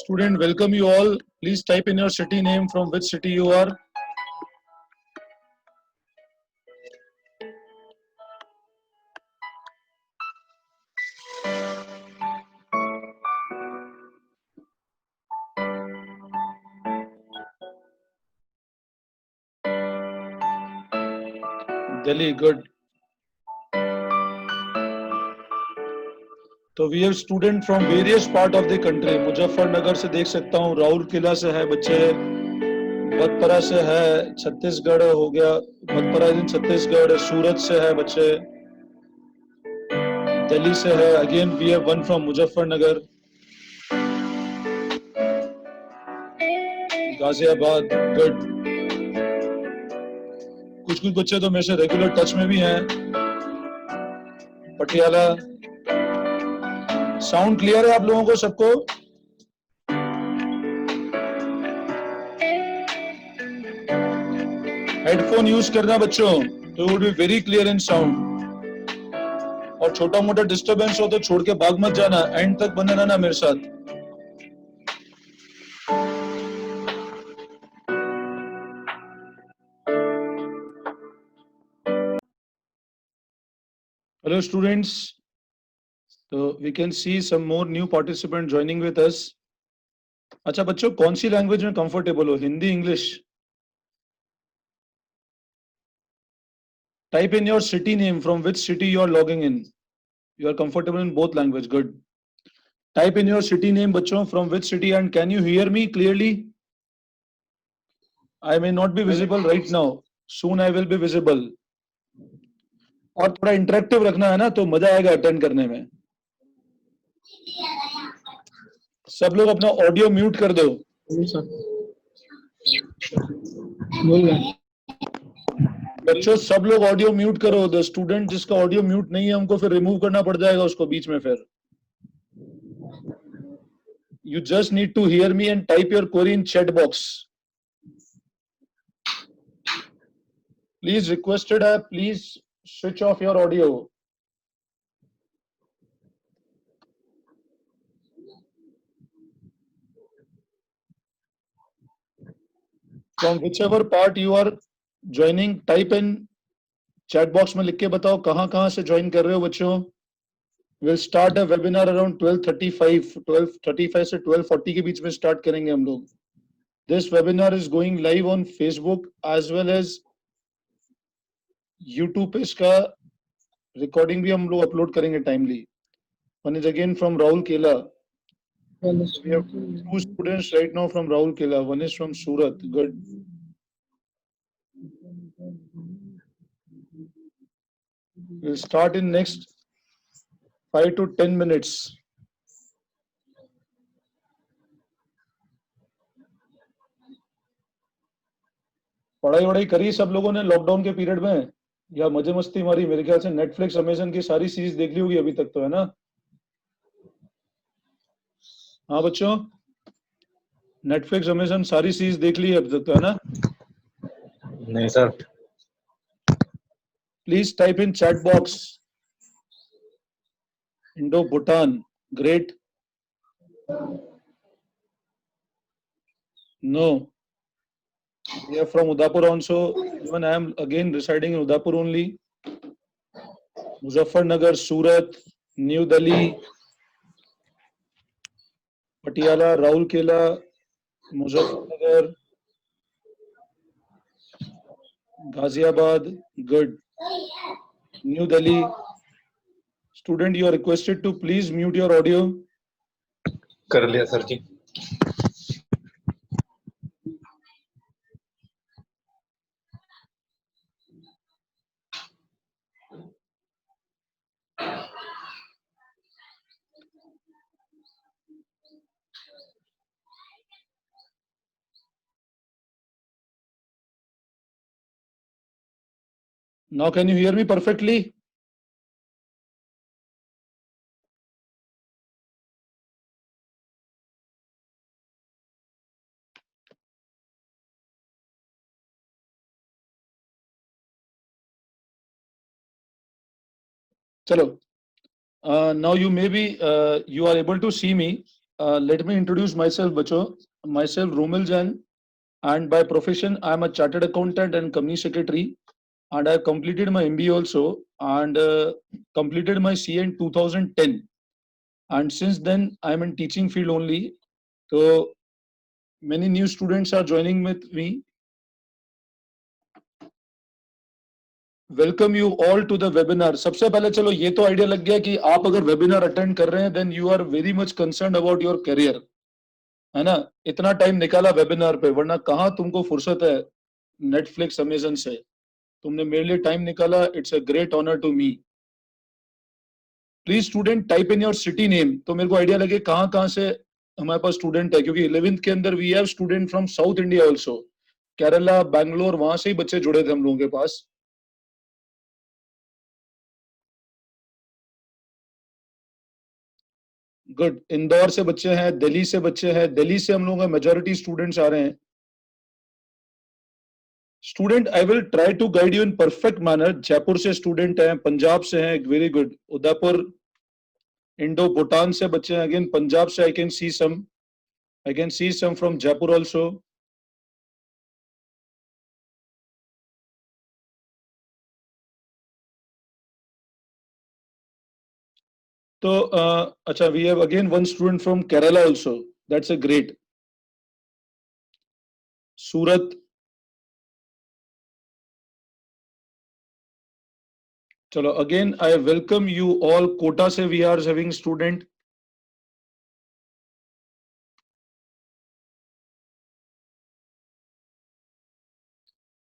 Student, welcome you all. Please type in your city name, from which city you are. Delhi, good. तो we have student from various part of the country. Muzaffarnagar से देख सकता हूँ, राउर किला से है बच्चे, भटपरा से है, छत्तीसगढ़ हो गया, भटपरा इन छत्तीसगढ़, सूरत से है बच्चे, दिल्ली से है. Again we have one from Muzaffarnagar, Ghaziabad, good. कुछ बच्चे तो मेरे से रेगुलर टच में भी हैं. पटियाला. साउंड क्लियर है आप लोगों को सबको? हेडफोन यूज करना बच्चों, तो would be very clear in sound. और छोटा मोटा डिस्टरबेंस हो तो छोड़ के भाग मत जाना, एंड तक बने रहना मेरे साथ. हेलो स्टूडेंट्स, तो we can see some more new participant joining with us. अच्छा बच्चों, कौन सी लैंग्वेज में कंफर्टेबल हो, Hindi, English? Type in your city name, from which city you are logging in. You are comfortable in both language, good. Type in your city name बच्चों, from which city, and can you hear me clearly? I may not be visible right now. Soon I will be visible. और थोड़ा interactive रखना है ना, तो मजा आएगा attend करने में. सब लोग अपना ऑडियो म्यूट कर दो. बच्चों सब लोग ऑडियो म्यूट करो. द स्टूडेंट जिसका ऑडियो म्यूट नहीं है, हमको फिर रिमूव करना पड़ जाएगा उसको बीच में. फिर you just need to hear me and type your query in chat box. Please requested है, please switch off your audio. From whichever part you are joining, type in chat box में लिख के बताओ कहां से ज्वाइन कर रहे हो बच्चों. We'll start a webinar around 12:35 से 12:40 के बीच में स्टार्ट करेंगे हम लोग. This webinar is going live on Facebook as well as YouTube पे इसका रिकॉर्डिंग भी हम लोग अपलोड करेंगे timely. One is again from Rahul Kela. We have two students right now from Rahul Kela. One is from Surat. Good. We'll start in next 5 to 10 minutes. पढ़ाई वढ़ाई करी सब लोगों ने लॉकडाउन के पीरियड में, या मजे मस्ती मारी? मेरे ख्याल से नेटफ्लिक्स, अमेजन की सारी सीरीज देख ली होगी अभी तक तो, है ना? हाँ बच्चों, नेटफ्लिक्स, अमेजन सारी सीरीज देख ली अभी तक तो, है ना? नहीं sir. Please type in chat box. Indo Bhutan, great. No, we are from Udaipur also. Even I am again residing in Udaipur only. Muzaffarnagar, Surat, New Delhi, Patiala, Raulkela, Muzaffarnagar, Ghaziabad, good. New Delhi. Student, you are requested to please mute your audio. कर लिया sir ji. Now can you hear me perfectly? Chalo. Now you may be you are able to see me. Let me introduce myself, बच्चों. Myself Romil Jain, and by profession I am a chartered accountant and company secretary, and I completed my MBA also, and completed my CA in 2010. And since then I am in teaching field only. So many new students are joining with me. Welcome you all to the webinar. सबसे पहले चलो ये तो idea लग गया कि आप अगर वेबिनार अटेंड कर रहे हैं then you are very much concern about your career, है ना. इतना टाइम निकाला वेबिनार पे, वरना कहाँ तुमको फुर्सत है नेटफ्लिक्स अमेजन से. तुमने मेरे लिए टाइम निकाला. It's a great honour to me. Please student type in your city name, तो मेरे को आइडिया लगे कहाँ कहाँ से हमारे पास स्टूडेंट है, क्योंकि 11th के अंदर we have student from south India also. Kerala, Bangalore, वहां से ही बच्चे जुड़े थे हम लोगों के पास. गुड. इंदौर से बच्चे हैं, दिल्ली से बच्चे हैं. दिल्ली से हम लोगों का मेजोरिटी स्टूडेंट्स आ रहे हैं. Student I will try to guide you in perfect manner. Jaipur से स्टूडेंट हैं, पंजाब से हैं, very good. Udaipur, Indo Bhutan से बच्चे हैं. अगेन पंजाब से I can see some from Jaipur also. तो अच्छा, we have again one student from Kerala also. That's a great. Surat. चलो again I welcome you all. Kota से वी आर हैविंग स्टूडेंट.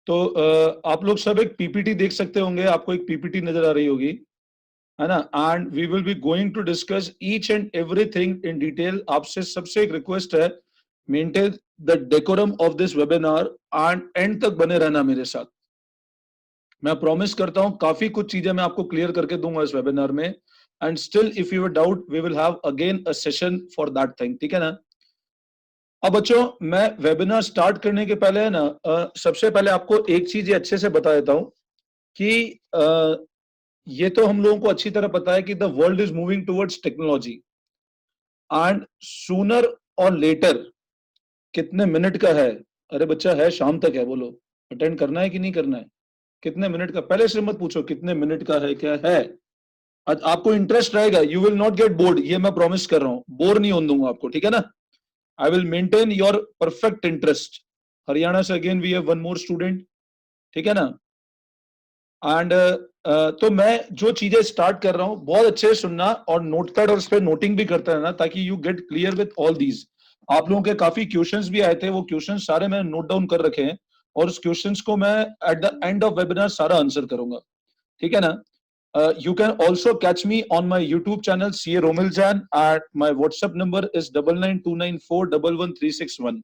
तो आप लोग सब एक पीपीटी देख सकते होंगे. आपको एक पीपीटी नजर आ रही होगी, है ना. And we will be going to discuss each and everything in detail. आपसे सबसे एक रिक्वेस्ट है, maintain the decorum of this webinar and end तक बने रहना मेरे साथ. मैं प्रॉमिस करता हूं काफी कुछ चीजें मैं आपको क्लियर करके दूंगा इस वेबिनार में. And still if you have doubt we will have again a session for that thing. ठीक है ना. अब बच्चों, मैं वेबिनार स्टार्ट करने के पहले है ना, सबसे पहले आपको एक चीज ये अच्छे से बता देता हूं कि ये तो हम लोगों को अच्छी तरह पता है कि the world is moving towards technology, and sooner और लेटर. कितने मिनट का है? अरे बच्चा है, शाम तक है, बोलो अटेंड करना है कि नहीं करना है? कितने मिनट का? पहले से मत पूछो कितने मिनट का है, क्या है. आज आपको इंटरेस्ट रहेगा, you will not get bored, ये मैं प्रॉमिस कर रहा हूं. बोर नहीं होने दूंगा आपको, ठीक है ना. I will maintain your perfect interest. Haryana से again we have one more student. ठीक है ना. एंड तो मैं जो चीजें स्टार्ट कर रहा हूं बहुत अच्छे से सुनना, और नोटपैड और उस पर नोटिंग भी करते रहना, ताकि you get clear with all these. आप लोगों के काफी क्वेश्चंस भी आए थे, वो क्वेश्चंस सारे मैंने नोट डाउन कर रखे हैं, और उस क्वेश्चंस को मैं at the end of webinar सारा आंसर करूंगा. ठीक है ना. You can also catch me on my YouTube channel CA Romil Jain, and my WhatsApp number is 9929411361.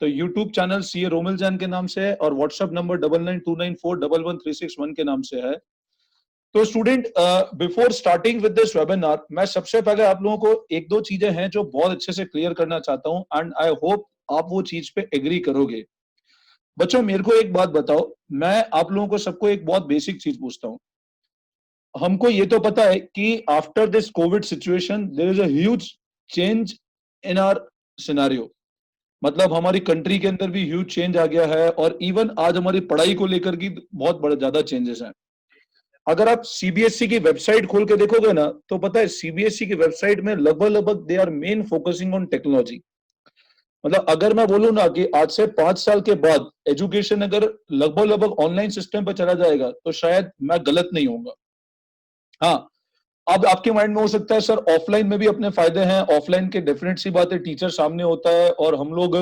तो YouTube channel CA Romil Jain के नाम से है, और WhatsApp नंबर 9929411361 के नाम से है. तो student, before starting with this webinar, मैं सबसे पहले आप लोगों को एक दो चीजें हैं जो बहुत अच्छे से क्लियर करना चाहता हूं, एंड आई होप आप वो चीज पे एग्री करोगे. बच्चों मेरे को एक बात बताओ, मैं आप लोगों को सबको एक बहुत बेसिक चीज पूछता हूं. हमको ये तो पता है कि after this COVID situation there is a huge change in our scenario. मतलब हमारी कंट्री के अंदर भी ह्यूज चेंज आ गया है, और इवन आज हमारी पढ़ाई को लेकर की बहुत बड़ा ज्यादा चेंजेस हैं. अगर आप सीबीएसई की वेबसाइट खोल के देखोगे ना, तो पता है सीबीएसई की वेबसाइट में लगभग लगभग they are main focusing on technology. मतलब अगर मैं बोलूं ना कि आज से 5 साल के बाद एजुकेशन अगर लगभग लगभग ऑनलाइन सिस्टम पर चला जाएगा, तो शायद मैं गलत नहीं होऊंगा. हाँ, अब आपके माइंड में हो सकता है सर ऑफलाइन में भी अपने फायदे हैं. ऑफलाइन के डेफिनेट सी बात है, टीचर सामने होता है, और हम लोग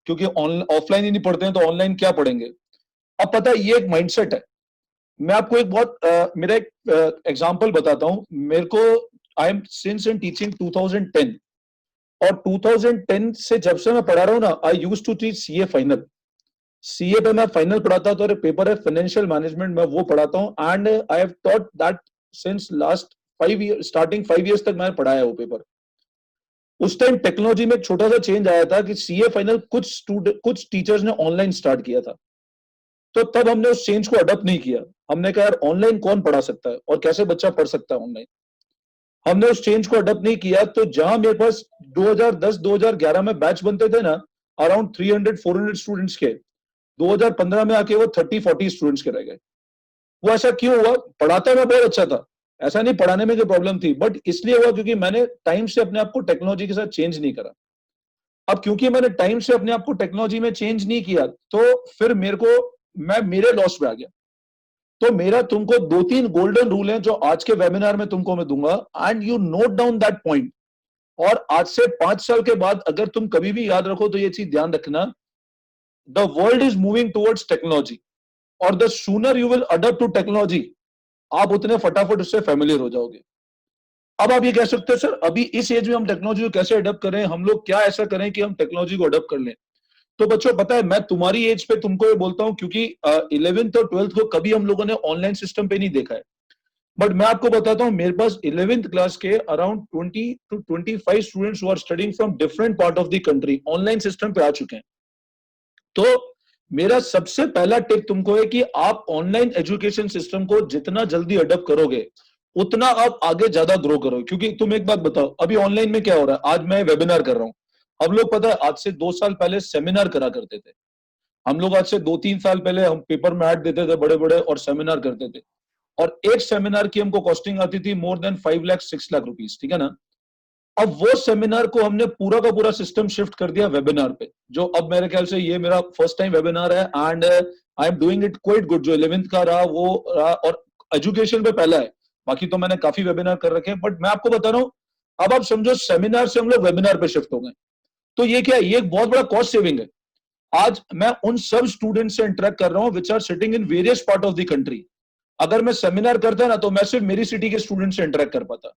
क्योंकि ऑफलाइन ही नहीं पढ़ते हैं तो ऑनलाइन क्या पढ़ेंगे. अब पता है ये एक माइंडसेट है. मैं आपको एक बहुत मेरा एक एग्जांपल बताता हूं. मेरे को I am since in teaching 2010, और 2010 से जब से मैं पढ़ा रहा हूं ना, I used to teach CA final. CA पे मैं फाइनल पढ़ाता, तो पेपर है फाइनेंशियल मैनेजमेंट, मैं वो पढ़ाता हूं. And I have taught that since last 5 year, starting 5 years तक मैंने पढ़ाया वो पेपर. उस टाइम टेक्नोलॉजी में एक छोटा सा चेंज आया था कि सीए फाइनल कुछ टीचर्स ने ऑनलाइन स्टार्ट किया था. तो तब हमने उस चेंज को अडॉप्ट नहीं किया. हमने कहा यार ऑनलाइन कौन पढ़ा सकता है, और कैसे बच्चा पढ़ सकता है ऑनलाइन. हमने उस चेंज को अडॉप्ट नहीं किया, तो जहां मेरे पास 2010-2011 में बैच बनते थे ना अराउंड 300-400 स्टूडेंट्स के, 2015 में आके वो 30-40 स्टूडेंट्स के रह गए। वो ऐसा क्यों हुआ? पढ़ाता मैं बहुत अच्छा था, ऐसा नहीं पढ़ाने में कोई प्रॉब्लम थी, बट इसलिए हुआ क्योंकि मैंने टाइम से अपने आप को टेक्नोलॉजी के साथ चेंज नहीं करा। अब क्योंकि मैंने टाइम से अपने आप को टेक्नोलॉजी में चेंज नहीं किया, तो फिर मैं मेरे लॉस में आ गया। तो मेरा तुमको 2-3 गोल्डन रूल हैं जो आज के वेबिनार में तुमको मैं दूंगा, and you note down that point. और आज से 5 साल के बाद अगर तुम कभी भी याद रखो तो ये चीज ध्यान रखना, the world is moving towards technology, और the sooner you will adopt to technology, आप उतने फटाफट उससे फेमिलियर हो जाओगे। अब आप ये कह सकते हो सर अभी इस एज में हम टेक्नोलॉजी को कैसे अडॉप्ट करें, हम लोग क्या ऐसा करें कि हम टेक्नोलॉजी को अडॉप्ट कर लें? तो बच्चों पता है मैं तुम्हारी एज पे तुमको ये बोलता हूं क्योंकि 11th और 12th को कभी हम लोगों ने ऑनलाइन सिस्टम पे नहीं देखा है, बट मैं आपको बताता हूं मेरे पास 11th क्लास के around 20 to 25 students who are studying from different part of the country online system पे आ चुके हैं। तो मेरा सबसे पहला टिप तुमको है कि आप ऑनलाइन एजुकेशन सिस्टम को जितना जल्दी अडॉप्ट करोगे उतना आप आगे ज्यादा ग्रो करोगे। क्योंकि तुम एक बात बताओ, अभी ऑनलाइन में क्या हो रहा है, आज मैं वेबिनार कर रहा हूं, हम लोग पता है आज से 2 साल पहले सेमिनार करा करते थे, हम लोग आज से 2-3 साल पहले हम पेपर में ऐड देते थे बड़े बड़े और सेमिनार करते थे, और एक सेमिनार की हमको कॉस्टिंग आती थी more than 5 lakh 6 lakh rupees, ठीक है ना। अब वो सेमिनार को हमने पूरा का पूरा सिस्टम शिफ्ट कर दिया वेबिनार पे, जो अब मेरे ख्याल से ये मेरा फर्स्ट टाइम वेबिनार है, and I am doing it quite good. जो 11th का रहा वो रहा, और एजुकेशन पे पहला है, बाकी तो मैंने काफी वेबिनार कर रखे हैं, बट मैं आपको बता रहा हूँ अब आप समझो सेमिनार से हम लोग वेबिनार पे शिफ्ट हो गए। तो ये क्या है, ये एक बहुत बड़ा कॉस्ट सेविंग है। आज मैं उन सब स्टूडेंट से इंटरेक्ट कर रहा हूँ which are sitting in various part of the country. अगर मैं सेमिनार करता ना तो मैं सिर्फ मेरी सिटी के स्टूडेंट से इंटरेक्ट कर पाता,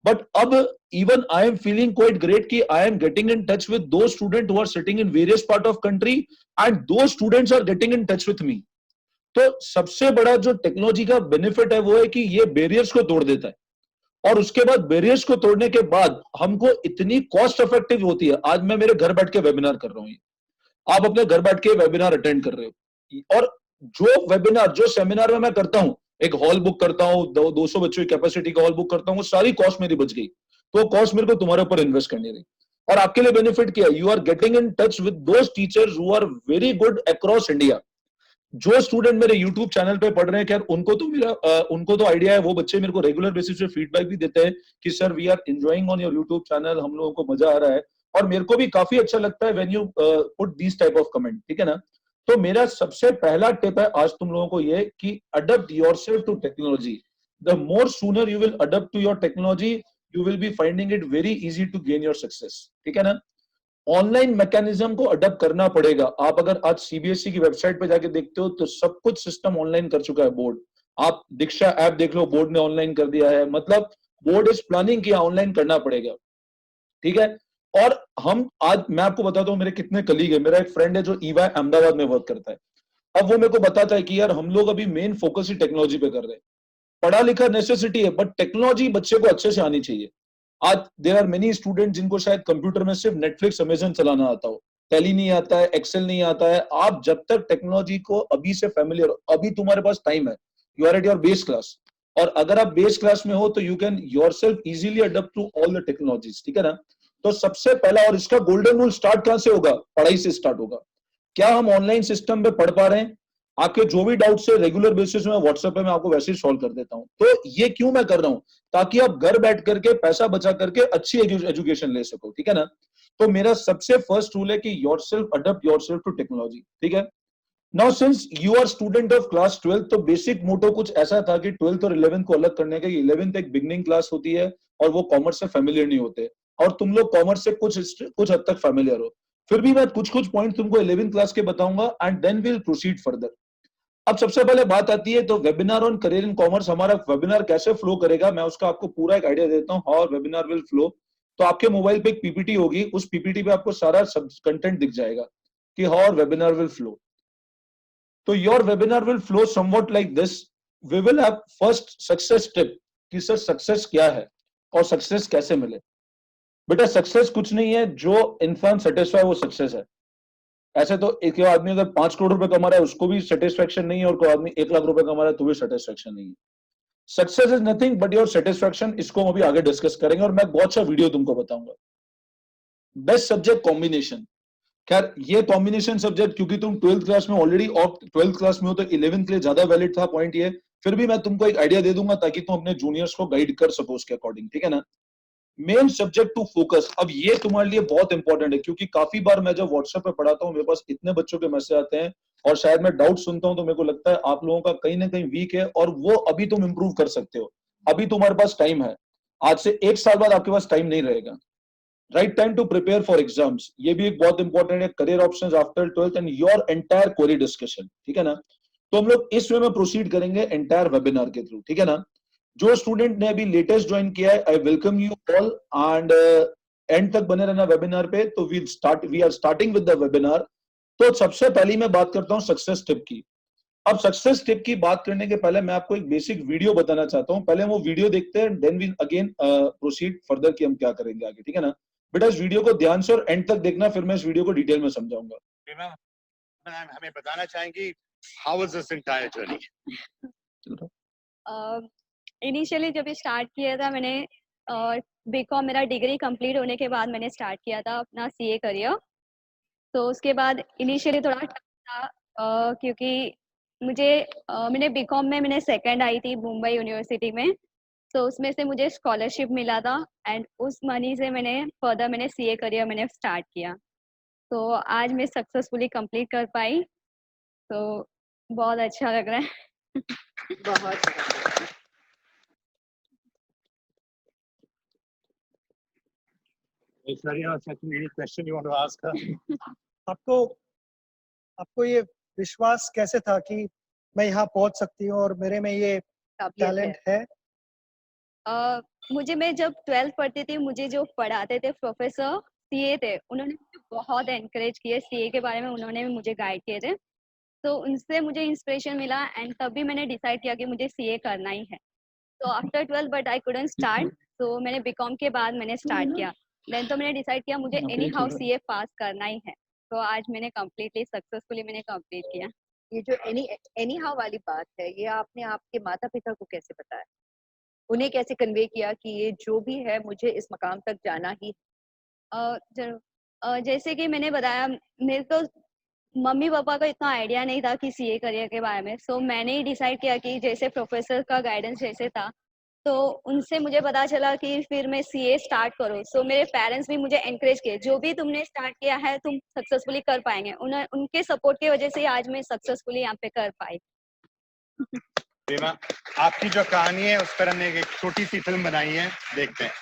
बट अब even I am feeling quite great कि I am getting in touch with those students who are sitting in various part of country and those students are getting in touch with me। तो सबसे बड़ा जो technology का benefit है वो है कि ये बैरियर्स को तोड़ देता है, और उसके बाद बैरियर्स को तोड़ने के बाद हमको इतनी कॉस्ट इफेक्टिव होती है। आज मैं मेरे घर बैठ के वेबिनार कर रहा हूँ, आप अपने घर बैठ के वेबिनार अटेंड कर रहे हो, और जो वेबिनार जो सेमिनार में मैं करता हूँ, एक हॉल बुक करता हूँ, 200 बच्चों की कैपेसिटी का हॉल बुक करता हूँ, वो सारी कॉस्ट मेरी बच गई। तो कॉस्ट मेरे को तुम्हारे ऊपर इन्वेस्ट करनी रही, और आपके लिए बेनिफिट क्या है, you are getting in touch with those teachers who are very good across India. जो स्टूडेंट मेरे यूट्यूब चैनल पे पढ़ रहे हैं, खैर उनको तो आइडिया है, वो बच्चे मेरे को रेगुलर बेसिस पे फीडबैक भी देते हैं कि sir we are enjoying on your YouTube channel, हम लोगों को मजा आ रहा है, और मेरे को भी काफी अच्छा लगता है when you put this type of comment, ठीक है ना। तो मेरा सबसे पहला टिप है आज तुम लोगों को ये कि adopt yourself to technology. The more sooner you will adopt to your technology, you will be finding it very easy to gain your success, ठीक है ना। ऑनलाइन मैकेनिज्म को अडॉप्ट करना पड़ेगा। आप अगर आज सीबीएसई की वेबसाइट पे जाके देखते हो तो सब कुछ सिस्टम ऑनलाइन कर चुका है। बोर्ड, आप दीक्षा ऐप देख लो, बोर्ड ने ऑनलाइन कर दिया है, मतलब बोर्ड इज प्लानिंग किया ऑनलाइन करना पड़ेगा, ठीक है। और हम आज मैं आपको बताता हूँ मेरे कितने कलीग है। मेरा एक फ्रेंड है जो ईवाई अहमदाबाद में वर्क करता है। अब वो मेरे को बताता है कि यार हम लोग अभी मेन फोकस ही टेक्नोलॉजी पे कर रहे हैं। पढ़ा लिखा नेसेसिटी है, बट टेक्नोलॉजी बच्चे को अच्छे से आनी चाहिए। आज देयर आर मेनी स्टूडेंट जिनको शायद कंप्यूटर में सिर्फ नेटफ्लिक्स अमेजन चलाना आता हो, टैली नहीं आता है, एक्सेल नहीं आता है। आप जब तक टेक्नोलॉजी को अभी से फैमिलियर हो, अभी तुम्हारे पास टाइम है, you are at your base class, और अगर आप बेस क्लास में हो तो you can yourself easily adopt to all the technologies, ठीक है ना। तो सबसे पहला, और इसका गोल्डन रूल स्टार्ट कहां से होगा, पढ़ाई से स्टार्ट होगा। क्या हम ऑनलाइन सिस्टम में पढ़ पा रहे हैं? आपके जो भी डाउट्स है रेगुलर बेसिस में व्हाट्सएप पे मैं आपको वैसे ही सॉल्व कर देता हूं। तो ये क्यों मैं कर रहा हूं, ताकि आप घर बैठ करके पैसा बचा करके अच्छी एजुकेशन ले सको, ठीक है ना। तो मेरा सबसे फर्स्ट रूल है कि yourself adopt yourself to technology, ठीक है। Now since you are student of class 12, तो बेसिक मोटो कुछ ऐसा था कि 12th और 11th को अलग करने का। 11th एक बिगनिंग क्लास होती है और वो कॉमर्स से फेमिलियर नहीं होते, और तुम लोग कॉमर्स से कुछ हद तक फेमिलियर हो। फिर भी मैं कुछ कुछ पॉइंट तुमको 11th क्लास के बताऊंगा, and then will proceed further. अब सबसे पहले बात आती है तो webinar on career in commerce. हमारा वेबिनार कैसे फ्लो करेगा, मैं उसका आपको पूरा एक आइडिया देता हूं, हाउ वेबिनार विल फ्लो। तो आपके मोबाइल पे एक पीपीटी होगी, उस पीपीटी पे आपको सारा सब कंटेंट दिख जाएगा कि हाउ वेबिनार विल फ्लो। तो your webinar will flow somewhat like this. We will have first success tip कि सर सक्सेस क्या है और सक्सेस कैसे मिले। बेटा सक्सेस कुछ नहीं है, जो इंसान सेटिस्फाई वो सक्सेस है। ऐसे तो एक आदमी अगर 5 करोड़ रुपए कमा रहा है उसको भी सेटिस्फेक्शन नहीं है, और कोई आदमी 1 लाख रुपए कमा रहा है तो भी सेटिस्फेक्शन नहीं है। Success is nothing but your satisfaction, इसको हम अभी आगे डिस्कस करेंगे और मैं बहुत सा वीडियो तुमको बताऊंगा। बेस्ट सब्जेक्ट कॉम्बिनेशन, खैर ये कॉम्बिनेशन सब्जेक्ट क्योंकि तुम 12th क्लास में ऑलरेडी और 12th क्लास में हो तो 11th के लिए ज्यादा वैलिड था पॉइंट ये, फिर भी मैं तुमको एक आइडिया दे दूंगा ताकि तुम अपने जूनियर्स को गाइड कर सको उसके अकॉर्डिंग, ठीक है ना। मेन सब्जेक्ट टू फोकस, अब ये तुम्हारे लिए बहुत इंपॉर्टेंट है क्योंकि काफी बार मैं जब व्हाट्सएप पे पढ़ाता हूँ मेरे पास इतने बच्चों के मैसेज आते हैं और शायद मैं डाउट सुनता हूँ तो मेरे को लगता है आप लोगों का कहीं ना कहीं वीक है और वो अभी तुम इंप्रूव कर सकते हो, अभी तुम्हारे पास टाइम है, आज से 1 साल बाद आपके पास टाइम नहीं रहेगा। Right time to prepare for exams, ये भी एक बहुत इंपॉर्टेंट है, career options after 12th and your entire query discussion, ठीक है ना। तो हम लोग इस वे में प्रोसीड करेंगे एंटायर वेबिनार के थ्रू, ठीक है ना। जो स्टूडेंट ने अभी लेटेस्ट ज्वाइन किया है, I welcome you all and end तक बने रहना वेबिनार पे। तो we are starting with the webinar. तो सबसे पहली मैं बात करता हूँ सक्सेस टिप की। अब सक्सेस टिप की बात करने के पहले मैं आपको एक बेसिक वीडियो बताना चाहता हूँ, पहले हम वो वीडियो देखते हैं then we again proceed further कि हम क्या करेंगे आगे, ठीक है ना। बेटा इस वीडियो को ध्यान से और एंड तक देखना, फिर मैं इस वीडियो को डिटेल में समझाऊंगा। हमें बताना चाहेंगी how was this entire journey? Initially जब स्टार्ट किया था मैंने बीकॉम मेरा डिग्री कंप्लीट होने के बाद मैंने स्टार्ट किया था अपना सीए करियर। तो उसके बाद इनिशियली थोड़ा टफ था क्योंकि मैंने बीकॉम में मैंने सेकंड आई थी मुंबई यूनिवर्सिटी में, तो उसमें से मुझे स्कॉलरशिप मिला था एंड उस मनी से मैंने सीए करियर मैंने स्टार्ट किया। तो आज मैं सक्सेसफुली कंप्लीट कर पाई, तो बहुत अच्छा लग रहा है। बहुत Aishwarya or Sachin, any question you want to ask her? आपको ये विश्वास कैसे था कि मैं यहाँ पहुँच सकती हूँ और मेरे में ये टैलेंट है? मैं जब 12th पढ़ती थी, मुझे जो पढ़ाते थे प्रोफेसर सीए थे, उन्होंने मुझे बहुत एनकरेज किए सीए के बारे में, उन्होंने भी मुझे गाइड किए थे, तो उनसे मुझे इंस्पिरेशन मिला एंड तभी मैंने डिसाइड किया कि मुझे सीए करना ही है। तो after 12 but I couldn't start, तो मैंने बीकॉम के बाद मैंने स्टार्ट किया, देन तो मैंने डिसाइड किया मुझे एनी हाउ सीए पास करना ही है, तो आज मैंने कम्प्लीटली सक्सेसफुली मैंने कंप्लीट किया। ये जो एनी हाउ वाली बात है, ये आपने आपके माता पिता को कैसे बताया, उन्हें कैसे कन्वे किया कि ये जो भी है मुझे इस मकाम तक जाना ही? जैसे कि मैंने बताया, मेरे को मम्मी पापा का इतना आइडिया नहीं था कि सीए करियर के बारे में, सो मैंने ही डिसाइड किया कि जैसे प्रोफेसर का गाइडेंस जैसे था, तो उनसे मुझे पता चला कि फिर मैं सीए स्टार्ट करूँ। सो मेरे पेरेंट्स भी मुझे एनकरेज किए, जो भी तुमने स्टार्ट किया है तुम सक्सेसफुली कर पाएंगे। उनके सपोर्ट की वजह से आज मैं सक्सेसफुली यहाँ पे कर पाई। प्रेमा, आपकी जो कहानी है उस पर हमने एक छोटी सी फिल्म बनाई है, देखते हैं।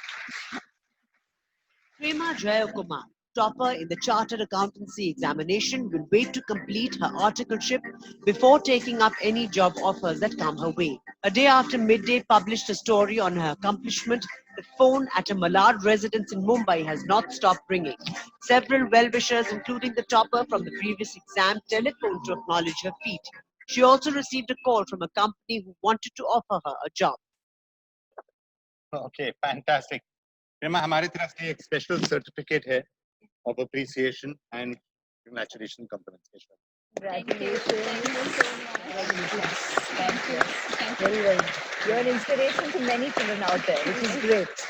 Prema Jayakumar, topper in the Chartered Accountancy examination, will wait to complete her articleship before taking up any job offers that come her way. A day after Midday published a story on her accomplishment, the phone at a Malad residence in Mumbai has not stopped ringing. Several well-wishers, including the topper from the previous exam, telephoned to acknowledge her feat. She also received a call from a company who wanted to offer her a job. Okay, fantastic. प्रेमा, हमारी तरफ से एक special certificate है of appreciation and congratulation companies. Very well. You're an inspiration to many children out there, which is great.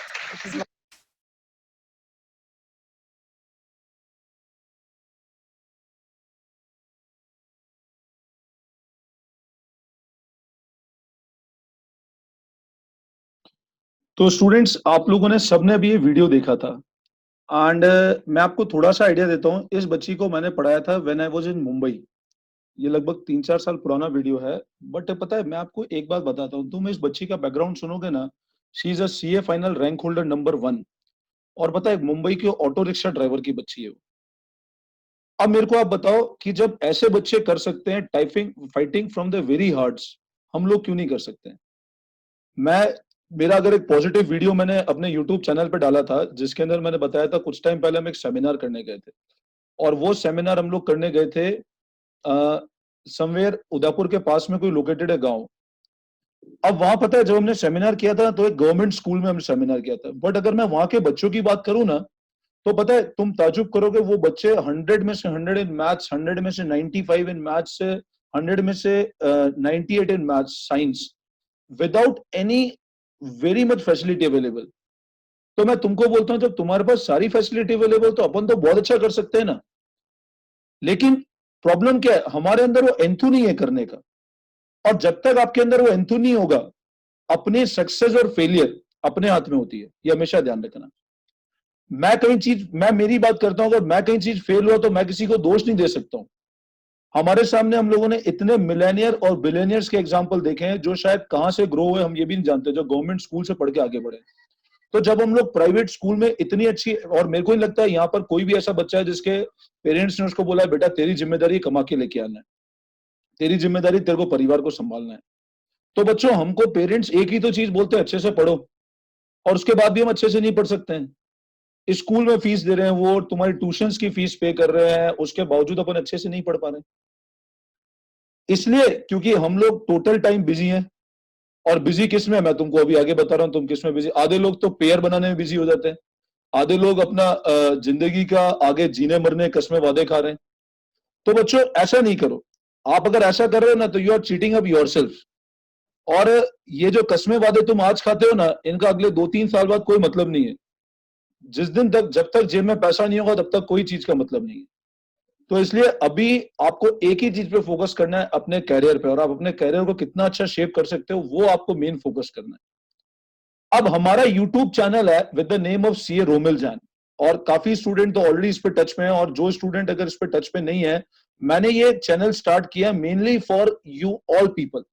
तो students, आप लोगों ने सबने अभी ये वीडियो देखा था एंड मैं आपको थोड़ा सा आइडिया देता हूँ। इस बच्ची को मैंने पढ़ाया था when I was in Mumbai, ये लगभग 3-4 साल पुराना वीडियो है, बट पता है मैं आपको एक बात बताता हूँ, तुम इस बच्ची का बैकग्राउंड सुनोगे ना, she is a CA final rank holder number 1 और पता है मुंबई की ऑटो रिक्शा ड्राइवर की बच्ची है वो। अब मेरे को आप बताओ कि जब ऐसे बच्चे कर सकते हैं typing fighting from the very hearts, हम लोग क्यों नहीं कर सकते हैं? मेरा अगर एक पॉजिटिव वीडियो मैंने अपने YouTube चैनल पे डाला था जिसके अंदर मैंने बताया था कुछ टाइम पहले हम एक सेमिनार करने गए थे और वो सेमिनार हम लोग करने गए थे समवेयर उदयपुर के पास में कोई लोकेटेड है गांव। अब वहां पता है जब हमने सेमिनार किया था तो एक गवर्नमेंट स्कूल में हमने सेमिनार किया था, बट अगर मैं वहां के बच्चों की बात करूं ना तो पता है तुम ताजुब करोगे, वो बच्चे 100 में से 100 इन मैथ्स, 100 में से 95 इन मैथ्स, 100 में से 98 in maths science, without any very much facility available. तो मैं तुमको बोलता हूं जब तुम्हारे पास सारी फैसिलिटी अवेलेबल तो अपन तो बहुत अच्छा कर सकते हैं ना। लेकिन प्रॉब्लम क्या है, हमारे अंदर वो एंथू नहीं है करने का। और जब तक आपके अंदर वो एंथू नहीं होगा, अपनी सक्सेस और फेलियर अपने हाथ में होती है, ये हमेशा ध्यान रखना। मैं मेरी बात करता हूं, अगर मैं कहीं चीज फेल हुआ तो मैं किसी को दोष नहीं दे सकता हूं। हमारे सामने हम लोगों ने इतने मिलेनियर और बिलियनियर्स के एग्जाम्पल देखे हैं जो शायद कहां से ग्रो हुए हम ये भी नहीं जानते, जो गवर्नमेंट स्कूल से पढ़ के आगे बढ़े। तो जब हम लोग प्राइवेट स्कूल में इतनी अच्छी, और मेरे को नहीं लगता है यहाँ पर कोई भी ऐसा बच्चा है जिसके पेरेंट्स ने उसको बोला है बेटा तेरी जिम्मेदारी कमा के लेके आना है, तेरी जिम्मेदारी तेरे को परिवार को संभालना है। तो बच्चों, हमको पेरेंट्स एक ही तो चीज बोलते हैं, अच्छे से पढ़ो, और उसके बाद भी हम अच्छे से नहीं पढ़ सकते हैं। स्कूल में फीस दे रहे हैं, वो तुम्हारी ट्यूशंस की फीस पे कर रहे हैं, उसके बावजूद अपन अच्छे से नहीं पढ़ पा रहे। इसलिए क्योंकि हम लोग टोटल टाइम बिजी हैं। और बिजी किस में, मैं तुमको अभी आगे बता रहा हूं तुम किस में बिजी। आधे लोग तो पेयर बनाने में बिजी हो जाते हैं, आधे लोग अपना जिंदगी का आगे जीने मरने कसमें वादे खा रहे हैं। तो बच्चों ऐसा नहीं करो। आप अगर ऐसा कर रहे हो ना तो you are cheating up yourself. और ये जो कस्में वादे तुम आज खाते हो ना, इनका अगले 2-3 साल बाद कोई मतलब नहीं है। जिस दिन तक, जब तक जेब में पैसा नहीं होगा तब तक कोई चीज का मतलब नहीं है। तो इसलिए अभी आपको एक ही चीज पे फोकस करना है, अपने कैरियर पे, और आप अपने कैरियर को कितना अच्छा शेप कर सकते हो वो आपको मेन फोकस करना है। अब हमारा यूट्यूब चैनल है with the name of CA Romil Jain, और काफी स्टूडेंट तो ऑलरेडी इस पे टच में है, और जो स्टूडेंट अगर इस पे टच में नहीं है, मैंने ये चैनल स्टार्ट किया mainly for you all people.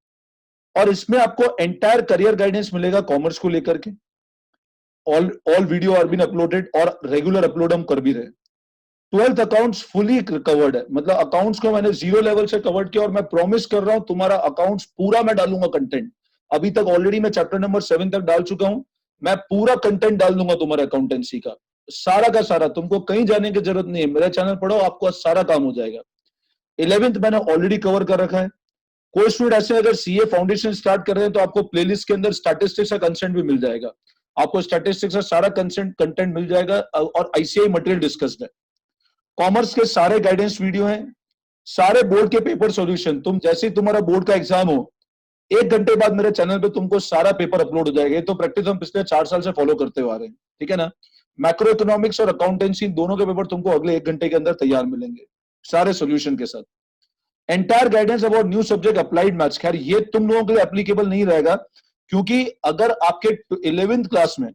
और इसमें आपको एंटायर करियर गाइडेंस मिलेगा कॉमर्स को लेकर के। All videos are been uploaded, और रेगुलर अपलोड हम कर भी रहे हैं। 12th अकाउंट्स फुली कवर्ड है, मतलब अकाउंट्स को मैंने 0 लेवल से कवर्ड किया, और मैं प्रॉमिस कर रहा हूं तुम्हारा अकाउंट्स पूरा मैं डालूंगा कंटेंट। अभी तक ऑलरेडी मैं चैप्टर नंबर 7 तक डाल चुका हूं। मैं पूरा कंटेंट डाल दूंगा तुम्हारे अकाउंटेंसी का सारा। तुमको कहीं जाने की जरूरत नहीं है, मेरा चैनल पढ़ो, आपको सारा काम हो जाएगा। 11th मैंने ऑलरेडी कवर कर रखा है। कोई स्टूडेंट ऐसे अगर सीए फाउंडेशन स्टार्ट कर रहे हैं तो आपको प्लेलिस्ट के अंदर स्टैटिस्टिक्स का कंसेंट भी मिल जाएगा। आपको स्टैटिस्टिक्स का सारा कंटेंट मिल जाएगा, और आईसीआई मटेरियल डिस्कस्ड है। कॉमर्स के सारे गाइडेंस वीडियो हैं, सारे बोर्ड के पेपर सॉल्यूशन। तुम जैसे ही तुम्हारा बोर्ड का एग्जाम हो, 1 घंटे बाद मेरे चैनल पे तुमको सारा पेपर अपलोड हो जाएगा। ये तो प्रैक्टिस हम पिछले 4 साल से फॉलो करते हुए आ रहे हैं, ठीक है ना। मैक्रो इकोनॉमिक्स और अकाउंटेंसी दोनों के पेपर तुमको अगले 1 घंटे के अंदर तैयार मिलेंगे, सारे सोल्यूशन के साथ। Entire guidance about new subject applied maths, खैर ये तुम लोगों के लिए एप्लीकेबल नहीं रहेगा, क्योंकि अगर आपके 11th क्लास में,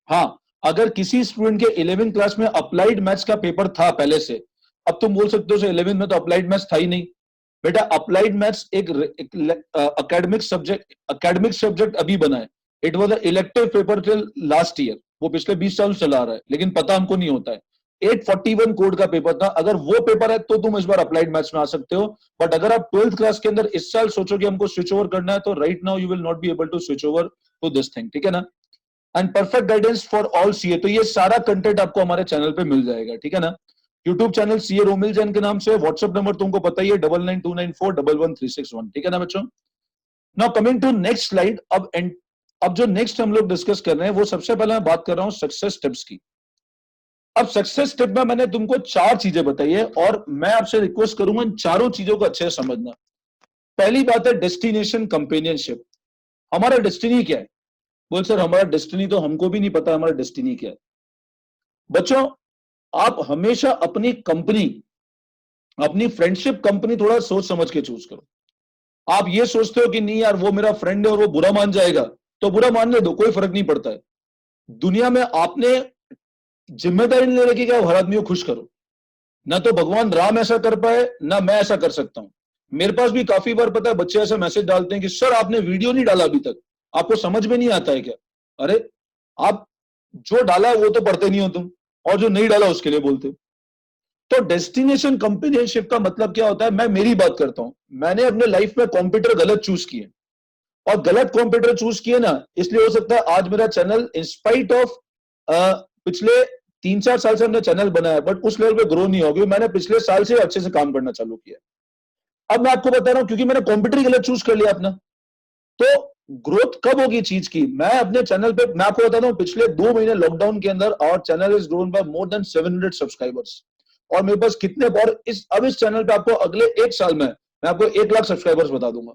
हाँ, अगर किसी स्टूडेंट के 11th क्लास में अप्लाइड मैथ्स का पेपर था पहले से, अब तुम बोल सकते हो 11th में तो अप्लाइड मैथ्स था ही नहीं। बेटा, अप्लाइड मैथ्स एक एकेडमिक सब्जेक्ट अभी बना है। It was a elective paper till last year, वो पिछले 20 साल चला रहा है, लेकिन पता हमको नहीं होता है। 841 कोड का पेपर था। अगर वो पेपर है तो तुम इस बार अप्लाइड मैथ्स में आ सकते हो। बट अगर आप 12th क्लास के अंदर इस साल सोचो कि हमको स्विच ओवर करना है, तो right now you will not be able to switch over to this thing, ठीक है ना। And perfect guidance for all CA, तो ये सारा कंटेंट आपको हमारे चैनल पे मिल जाएगा, ठीक है ना। YouTube channel CA Romil Jain के नाम से। व्हाट्सएप नंबर तुमको पता ही है 9929411361, ठीक है ना बच्चों। Now coming to next slide. अब जो नेक्स्ट हम लोग डिस्कस कर रहे हैं, वो सबसे पहले मैं बात कर रहा हूं सक्सेस टिप्स की। अब सक्सेस टिप में मैंने तुमको 4 चीजें बताई है, और मैं आपसे रिक्वेस्ट करूंगा इन चारों चीजों को अच्छे से समझना। पहली बात है डेस्टिनेशन कंपेनियनशिप। हमारा डेस्टिनी क्या है? बोल सर हमारा डेस्टिनी तो हमको भी नहीं पता हमारा डेस्टिनी क्या है। बच्चों, आप हमेशा अपनी कंपनी, अपनी फ्रेंडशिप कंपनी थोड़ा सोच समझ के चूज करो। आप ये सोचते हो कि नहीं यार वो मेरा फ्रेंड है और वो बुरा मान जाएगा, तो बुरा मानने दो, कोई फर्क नहीं पड़ता है। दुनिया में आपने जिम्मेदारी नहीं ले रखी कि आप हर आदमी को खुश करो। ना तो भगवान राम ऐसा कर पाए, ना मैं ऐसा कर सकता हूं। मेरे पास भी काफी बार पता है बच्चे ऐसे मैसेज डालते हैं कि सर आपने वीडियो नहीं डाला अभी तक, आपको समझ में नहीं आता है क्या? अरे आप जो डाला है वो तो पढ़ते नहीं हो तुम, और जो नहीं डाला उसके लिए बोलते हो। तो डेस्टिनेशन कंपेनियनशिप का मतलब क्या होता है? मैं मेरी बात करता हूं। मैंने अपने लाइफ में कंप्यूटर गलत चूज किए, और गलत कंप्यूटर चूज किए ना, इसलिए हो सकता है आज मेरा चैनल इंस्पाइट ऑफ पिछले 3-4 साल से हमने चैनल बनाया, बट उस लेवल पे ग्रो नहीं होगी। मैंने पिछले साल से अच्छे से काम करना चालू किया। अब मैं आपको बता रहा हूं, क्योंकि मैंने कंप्यूटर ही गलत चूज कर लिया अपना। तो ग्रोथ कब होगी चीज की? मैं अपने चैनल पे, मैं आपको बताता हूं, पिछले 2 महीने लॉकडाउन के अंदर और channel is grown by more than 700 subscribers. और मेरे पास कितने, और अब इस चैनल पे आपको अगले 1 साल में मैं आपको 1 लाख सब्सक्राइबर्स बता दूंगा।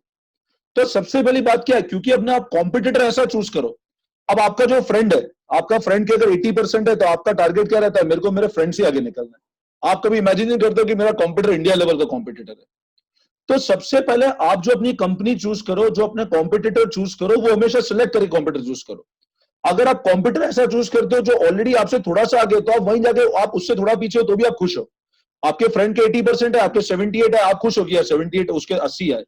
तो सबसे पहली बात क्या है, क्योंकि अपना आप कॉम्पिटिटर ऐसा चूज करो। अब आपका जो फ्रेंड है, आपका फ्रेंड के अगर 80% है तो आपका टारगेट क्या रहता है, मेरे को मेरे फ्रेंड से आगे निकलना है। आप कभी इमेजिन नहीं करते हो कि मेरा कॉम्पिटिटर इंडिया लेवल का कॉम्पिटिटर है। तो सबसे पहले आप जो अपनी कंपनी चूज करो, जो अपने कॉम्पिटिटर चूज करो, वो हमेशा सिलेक्ट करके कॉम्पिटिटर चूज करो। अगर आप कॉम्पिटिटर ऐसा चूज करते हो जो ऑलरेडी आपसे थोड़ा सा आगे, तो आप वहीं जाके आप उससे थोड़ा पीछे हो तो भी आप खुश हो। आपके फ्रेंड के 80% है, आपके 78 है, आप खुश हो गया 78 उसके 80 है।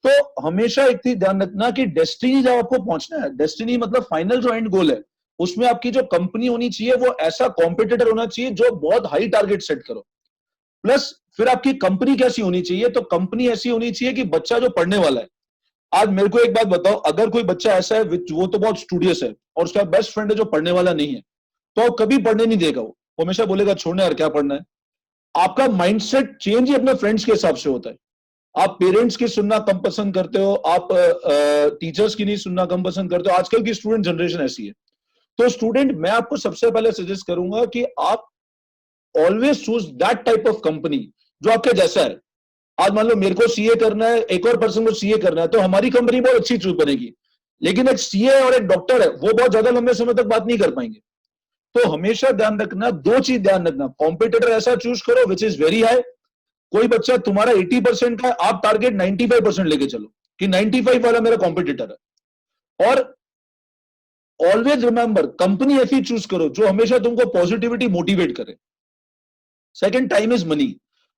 तो हमेशा एक चीज ध्यान रखना कि डेस्टिनी जब आपको पहुंचना है, डेस्टिनी मतलब फाइनल जो एंड गोल है, उसमें आपकी जो कंपनी होनी चाहिए वो ऐसा कॉम्पिटिटर होना चाहिए जो बहुत हाई टारगेट सेट करो। प्लस फिर आपकी कंपनी कैसी होनी चाहिए, तो कंपनी ऐसी होनी चाहिए कि बच्चा जो पढ़ने वाला है, आज मेरे को एक बात बताओ, अगर कोई बच्चा ऐसा है वो तो बहुत स्टूडियस है और उसका बेस्ट फ्रेंड है जो पढ़ने वाला नहीं है, तो वो कभी पढ़ने नहीं देगा, वो हमेशा बोलेगा छोड़ना यार क्या पढ़ना है। आपका माइंडसेट चेंज ही अपने फ्रेंड्स के हिसाब से होता है। आप पेरेंट्स की सुनना कम पसंद करते हो, आप टीचर्स की नहीं सुनना कम पसंद करते हो। आजकल की स्टूडेंट जनरेशन ऐसी है। तो स्टूडेंट, मैं आपको सबसे पहले सजेस्ट करूंगा कि आप always choose that type of company जो आपके जैसा है। आज मान लो मेरे को सीए करना है, एक और पर्सन को सीए करना है, तो हमारी कंपनी बहुत अच्छी चूज बनेगी। लेकिन एक सीए और एक डॉक्टर है, वो बहुत ज्यादा लंबे समय तक बात नहीं कर पाएंगे। तो हमेशा ध्यान रखना, दो चीज ध्यान रखना, कॉम्पिटिटर ऐसा चूज करो विच इज वेरी हाई। कोई बच्चा तुम्हारा 80% का है, आप टारगेट 95% लेके चलो कि 95 वाला मेरा कॉम्पिटिटर है। और ऑलवेज रिमेंबर, कंपनी ऐसी चूज करो जो हमेशा तुमको पॉजिटिविटी मोटिवेट करे। Second, time is money.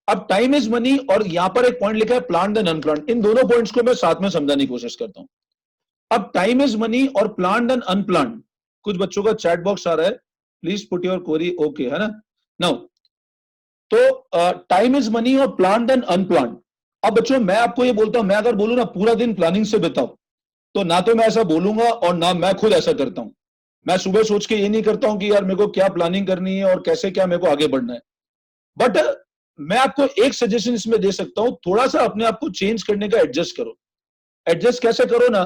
अब टाइम इज मनी और यहां पर एक पॉइंट लिखा है प्लान्ड एंड अनप्लान्ड। इन दोनों पॉइंट्स को मैं साथ में समझाने की कोशिश करता हूं। अब टाइम इज मनी और प्लान्ड एंड अनप्लान्ड, कुछ बच्चों का चैट बॉक्स आ रहा है, please put your query, okay है ना। नाउ तो टाइम इज मनी और प्लान्ड एंड अनप्लान्ड। अब बच्चों मैं आपको ये बोलता हूं, मैं अगर बोलूं ना पूरा दिन प्लानिंग से बिताओ, तो ना तो मैं ऐसा बोलूंगा और ना मैं खुद ऐसा करता हूं। मैं सुबह सोच के ये नहीं करता हूं कि यार मेरे को क्या प्लानिंग करनी है और कैसे क्या मेरे को आगे बढ़ना है। बट मैं आपको एक सजेशन इसमें दे सकता हूं, थोड़ा सा अपने आप को चेंज करने का एडजस्ट करो। एडजस्ट कैसे करो ना,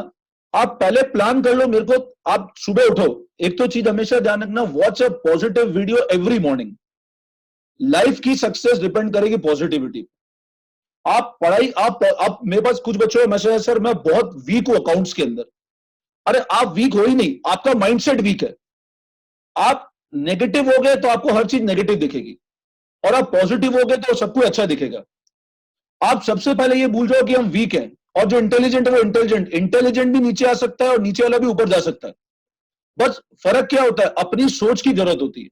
आप पहले प्लान कर लो। मेरे को आप सुबह उठो, एक तो चीज हमेशा ध्यान रखना, watch a positive video every morning. Life की सक्सेस डिपेंड करेगी पॉजिटिविटी। आप पढ़ाई, आप मेरे पास कुछ बच्चों का मैसेज है, सर मैं बहुत वीक हूं अकाउंट्स के अंदर। अरे आप वीक हो ही नहीं, आपका माइंडसेट वीक है। आप नेगेटिव हो गए तो आपको हर चीज नेगेटिव दिखेगी, और आप पॉजिटिव हो गए तो सब कुछ अच्छा दिखेगा। आप सबसे पहले ये भूल जाओ कि हम वीक हैं, और जो इंटेलिजेंट है वो इंटेलिजेंट भी नीचे आ सकता है और नीचे वाला भी ऊपर जा सकता है। बस फर्क क्या होता है, अपनी सोच की जरूरत होती है।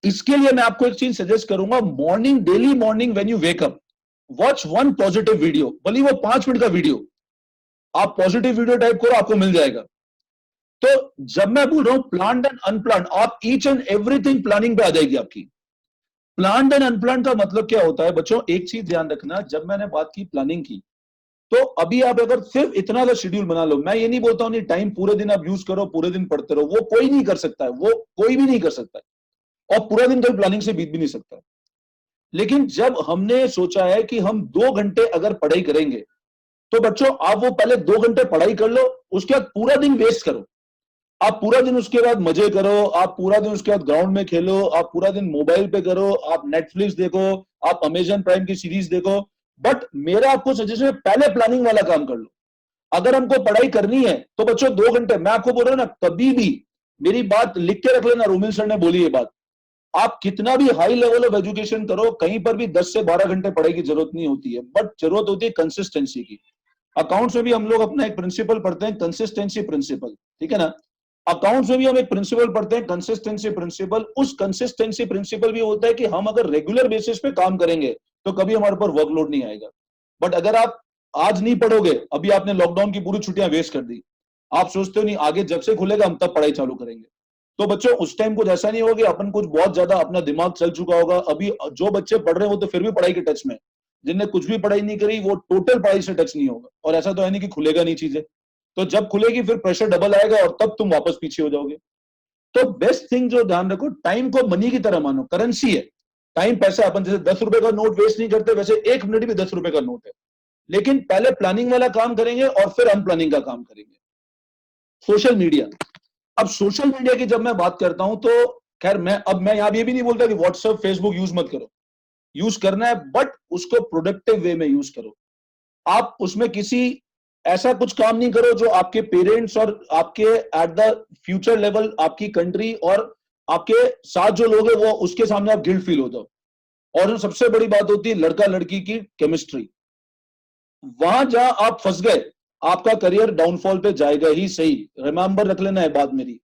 इसके लिए मैं आपको एक चीज सजेस्ट करूंगा, morning, daily morning when you wake up, watch one positive video, भले वो 5 मिनट का वीडियो। आप पॉजिटिव वीडियो टाइप करो, आपको मिल जाएगा। तो जब मैं बोल रहा हूं प्लान्ड एंड अनप्लान्ड, आप ईच एंड एवरीथिंग प्लानिंग पे आ जाएगी आपकी। प्लान्ड एंड अनप्लान्ड का मतलब क्या होता है बच्चों, एक चीज ध्यान रखना, जब मैंने बात की प्लानिंग की, तो अभी आप अगर सिर्फ इतना सा शेड्यूल बना लो, मैं ये नहीं बोलता हूं टाइम पूरे दिन आप यूज करो, पूरे दिन पढ़ते रहो, वो कोई नहीं कर सकता है, वो कोई भी नहीं कर सकता है, और पूरा दिन कभी प्लानिंग से बीत भी नहीं सकता। लेकिन जब हमने सोचा है कि हम 2 घंटे अगर पढ़ाई करेंगे, तो बच्चों आप वो पहले 2 घंटे पढ़ाई कर लो, उसके बाद पूरा दिन वेस्ट करो। आप पूरा दिन उसके बाद मजे करो, आप पूरा दिन उसके बाद ग्राउंड में खेलो, आप पूरा दिन मोबाइल पे करो, आप नेटफ्लिक्स देखो, आप अमेजन प्राइम की सीरीज देखो। बट मेरा आपको सजेशन है, पहले प्लानिंग वाला काम कर लो। अगर हमको पढ़ाई करनी है तो बच्चों 2 घंटे, मैं आपको बोल रहा हूं ना, कभी भी मेरी बात लिख के रख लेना, रोमिल सर ने बोली ये बात, आप कितना भी हाई लेवल ऑफ एजुकेशन करो, कहीं पर भी 10 से 12 घंटे पढ़ाई की जरूरत नहीं होती है, बट जरूरत होती है कंसिस्टेंसी की। अकाउंट्स में भी हम लोग अपना एक प्रिंसिपल पढ़ते हैं, कंसिस्टेंसी प्रिंसिपल, ठीक है ना। अकाउंट्स में भी हम एक प्रिंसिपल पढ़ते हैं, कंसिस्टेंसी प्रिंसिपल। उस कंसिस्टेंसी प्रिंसिपल भी होता है कि हम अगर रेगुलर बेसिस पे काम करेंगे तो कभी हमारे ऊपर वर्कलोड नहीं आएगा। बट अगर आप आज नहीं पढ़ोगे, अभी आपने लॉकडाउन की पूरी छुट्टियां वेस्ट कर दी, आप सोचते हो नहीं आगे जब से खुलेगा हम तब पढ़ाई चालू करेंगे, तो बच्चों उस टाइम कुछ ऐसा नहीं होगा, अपन कुछ बहुत ज्यादा अपना दिमाग चल चुका होगा। अभी जो बच्चे पढ़ रहे हैं वो तो फिर भी पढ़ाई के टच में, जिनने कुछ भी पढ़ाई नहीं करी वो टोटल पढ़ाई से टच नहीं होगा। और ऐसा तो है नहीं कि खुलेगा नहीं चीजें, तो जब खुलेगी फिर प्रेशर डबल आएगा और तब तुम वापस पीछे हो जाओगे। तो बेस्ट थिंग जो ध्यान रखो, टाइम को मनी की तरह मानो, करेंसी है। टाइम पैसा, अपन जैसे 10 रुपए का नोट वेस्ट नहीं करते, वैसे 1 मिनट भी 10 रुपए का नोट है। लेकिन पहले प्लानिंग वाला काम करेंगे और फिर अनप्लानिंग का काम करेंगे। सोशल मीडिया, अब सोशल मीडिया की जब मैं बात करता हूं तो खैर मैं यहां ये भी नहीं बोलता कि व्हाट्सएप फेसबुक यूज मत करो, यूज करना है, बट उसको प्रोडक्टिव वे में यूज करो। आप उसमें किसी ऐसा कुछ काम नहीं करो जो आपके पेरेंट्स और आपके एट द फ्यूचर लेवल आपकी कंट्री और आपके साथ जो लोग हैं वो उसके सामने आप गिल्ट फील हो जाओ। और सबसे बड़ी बात होती है लड़का लड़की की केमिस्ट्री। वहां जहां आप फंस गए आपका करियर डाउनफॉल पे जाएगा ही सही, रिमेंबर रख लेना है बात मेरी।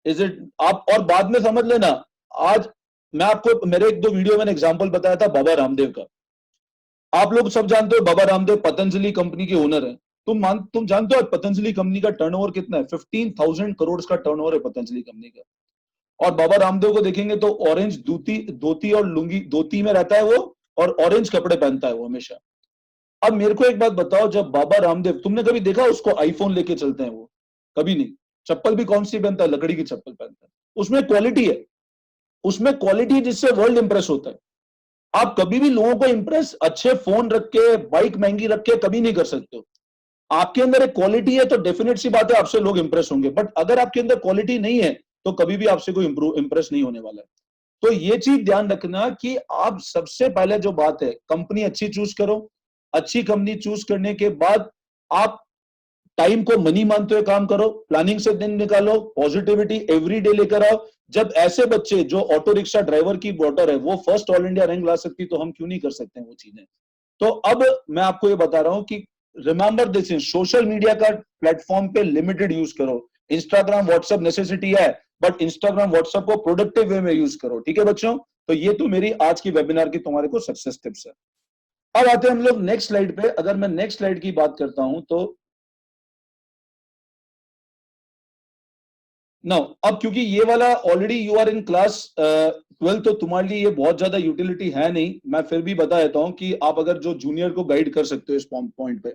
इज इट आप और बाद में समझ लेना। आज मैं आपको मेरे एक दो वीडियो में एग्जांपल बताया था बाबा रामदेव का। आप लोग सब जानते हो बाबा रामदेव पतंजलि कंपनी के ओनर हैं। तुम जानते हो पतंजलि कंपनी का टर्नओवर कितना है? 15,000 करोड़ का टर्नओवर है पतंजलि कंपनी का। और बाबा रामदेव को देखेंगे तो ऑरेंज धोती और लुंगी, धोती में रहता है वो और ऑरेंज कपड़े पहनता है वो हमेशा। अब मेरे को एक बात बताओ, जब बाबा रामदेव, तुमने कभी देखा उसको आईफोन लेके चलते हैं? वो कभी नहीं। चप्पल भी कौन सी पहनता है? लकड़ी की चप्पल पहनता है। उसमें क्वालिटी है, उसमें क्वालिटी जिससे वर्ल्ड इंप्रेस होता है। आप कभी भी लोगों को इंप्रेस अच्छे फोन रख के, बाइक महंगी रख के कभी नहीं कर सकते हो। आपके अंदर एक क्वालिटी है तो डेफिनेट सी बात है आपसे लोग इंप्रेस होंगे। बट अगर आपके अंदर क्वालिटी नहीं है तो कभी भी आपसे कोई इंप्रेस नहीं होने वाला है। तो ये चीज ध्यान रखना कि आप सबसे पहले जो बात है, कंपनी अच्छी चूज करो। अच्छी कंपनी चूज करने के बाद आप टाइम को मनी मानते हुए काम करो, प्लानिंग से दिन निकालो, पॉजिटिविटी एवरीडे लेकर आओ। जब ऐसे बच्चे जो ऑटो रिक्शा ड्राइवर की डॉटर है वो फर्स्ट ऑल इंडिया रैंक ला सकती, तो हम क्यों नहीं कर सकते हैं वो चीजें? तो अब मैं आपको ये बता रहा हूं कि रिमेंबर दिस, सोशल मीडिया का प्लेटफॉर्म पे लिमिटेड यूज करो। इंस्टाग्राम व्हाट्सएप नेसेसिटी है, बट इंस्टाग्राम व्हाट्सएप को प्रोडक्टिव वे में यूज करो। ठीक है बच्चों? तो ये तो मेरी आज की वेबिनार की तुम्हारे को सक्सेस टिप्स है। अब आते हैं हम लोग नेक्स्ट स्लाइड पे। अगर मैं नेक्स्ट स्लाइड की बात करता हूं तो नाउ, अब क्योंकि ये वाला already you are in class 12, तो तुम्हारे लिए ये बहुत ज्यादा यूटिलिटी है नहीं। मैं फिर भी बता देता हूं कि आप अगर जो जूनियर को गाइड कर सकते हो इस पॉइंट पे।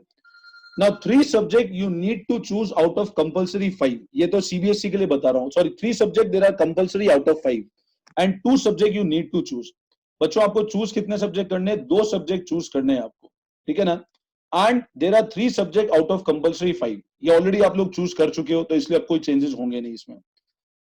Now 3 subject you need to choose out of compulsory 5। ये तो सीबीएसई के लिए बता रहा हूं। Sorry, 3 subject there are compulsory out of 5 and 2 subject you need to choose. बच्चों आपको चूज कितने सब्जेक्ट करने हैं? 2 सब्जेक्ट चूज करने हैं आपको, ठीक है ना? And there are 3 subject out of compulsory 5। ये ऑलरेडी आप लोग चूज कर चुके हो तो इसलिए अब कोई चेंजेस होंगे नहीं इसमें।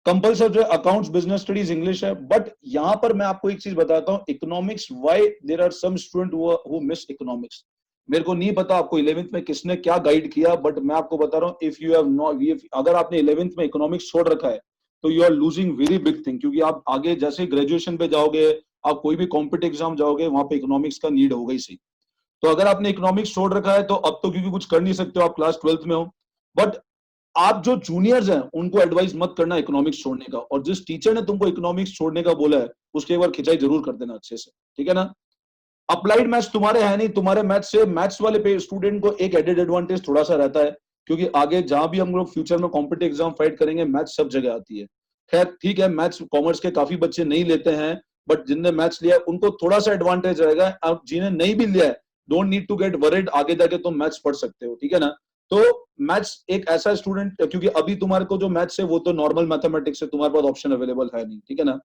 Compulsory accounts, business studies, English है। बट यहां पर मैं आपको एक चीज बताता हूं, economics. Why there are some student who miss economics? मेरे को नहीं पता आपको 11th में किसने क्या गाइड किया, बट मैं आपको बता रहा हूं, इफ यू हैव नॉट, अगर आपने 11th में इकोनॉमिक्स छोड़ रखा है तो you are losing very big thing. क्योंकि आप आगे जैसे ग्रेजुएशन पे जाओगे, आप कोई भी कॉम्पिटिटिव एग्जाम जाओगे, वहां पे इकोनॉमिक्स का नीड होगा ही सही। तो अगर आपने इकोनॉमिक्स छोड़ रखा है तो अब तो क्योंकि कुछ कर नहीं सकते हो, आप क्लास 12th में हो। बट आप जो जूनियर्स हैं उनको एडवाइस मत करना इकोनॉमिक्स छोड़ने का। और जिस टीचर ने तुमको इकोनॉमिक्स छोड़ने का बोला है उसके एक बार खिंचाई जरूर कर देना अच्छे से, ठीक है ना? अप्लाइड मैथ्स तुम्हारे है नहीं, तुम्हारे मैथ्स से मैथ्स वाले स्टूडेंट को एक एडेड एडवांटेज थोड़ा सा रहता है, क्योंकि आगे जहां भी हम लोग फ्यूचर में कॉम्पिटिटिव एग्जाम फाइट करेंगे मैथ्स सब जगह आती है। खैर ठीक है, मैथ्स कॉमर्स के काफी बच्चे नहीं लेते हैं, बट जिनने मैथ्स लिया उनको थोड़ा सा एडवांटेज रहेगा। अब जिन्हें नहीं भी लिया है, don't need to get worried, आगे जाके तुम मैथ्स पढ़ सकते हो, ठीक है ना? तो मैथ्स एक ऐसा स्टूडेंट, क्योंकि अभी तुम्हारे को जो मैथ्स है वो तो नॉर्मल मैथमेटिक्स है, तुम्हारे पास ऑप्शन अवेलेबल है नहीं, ठीक है ना?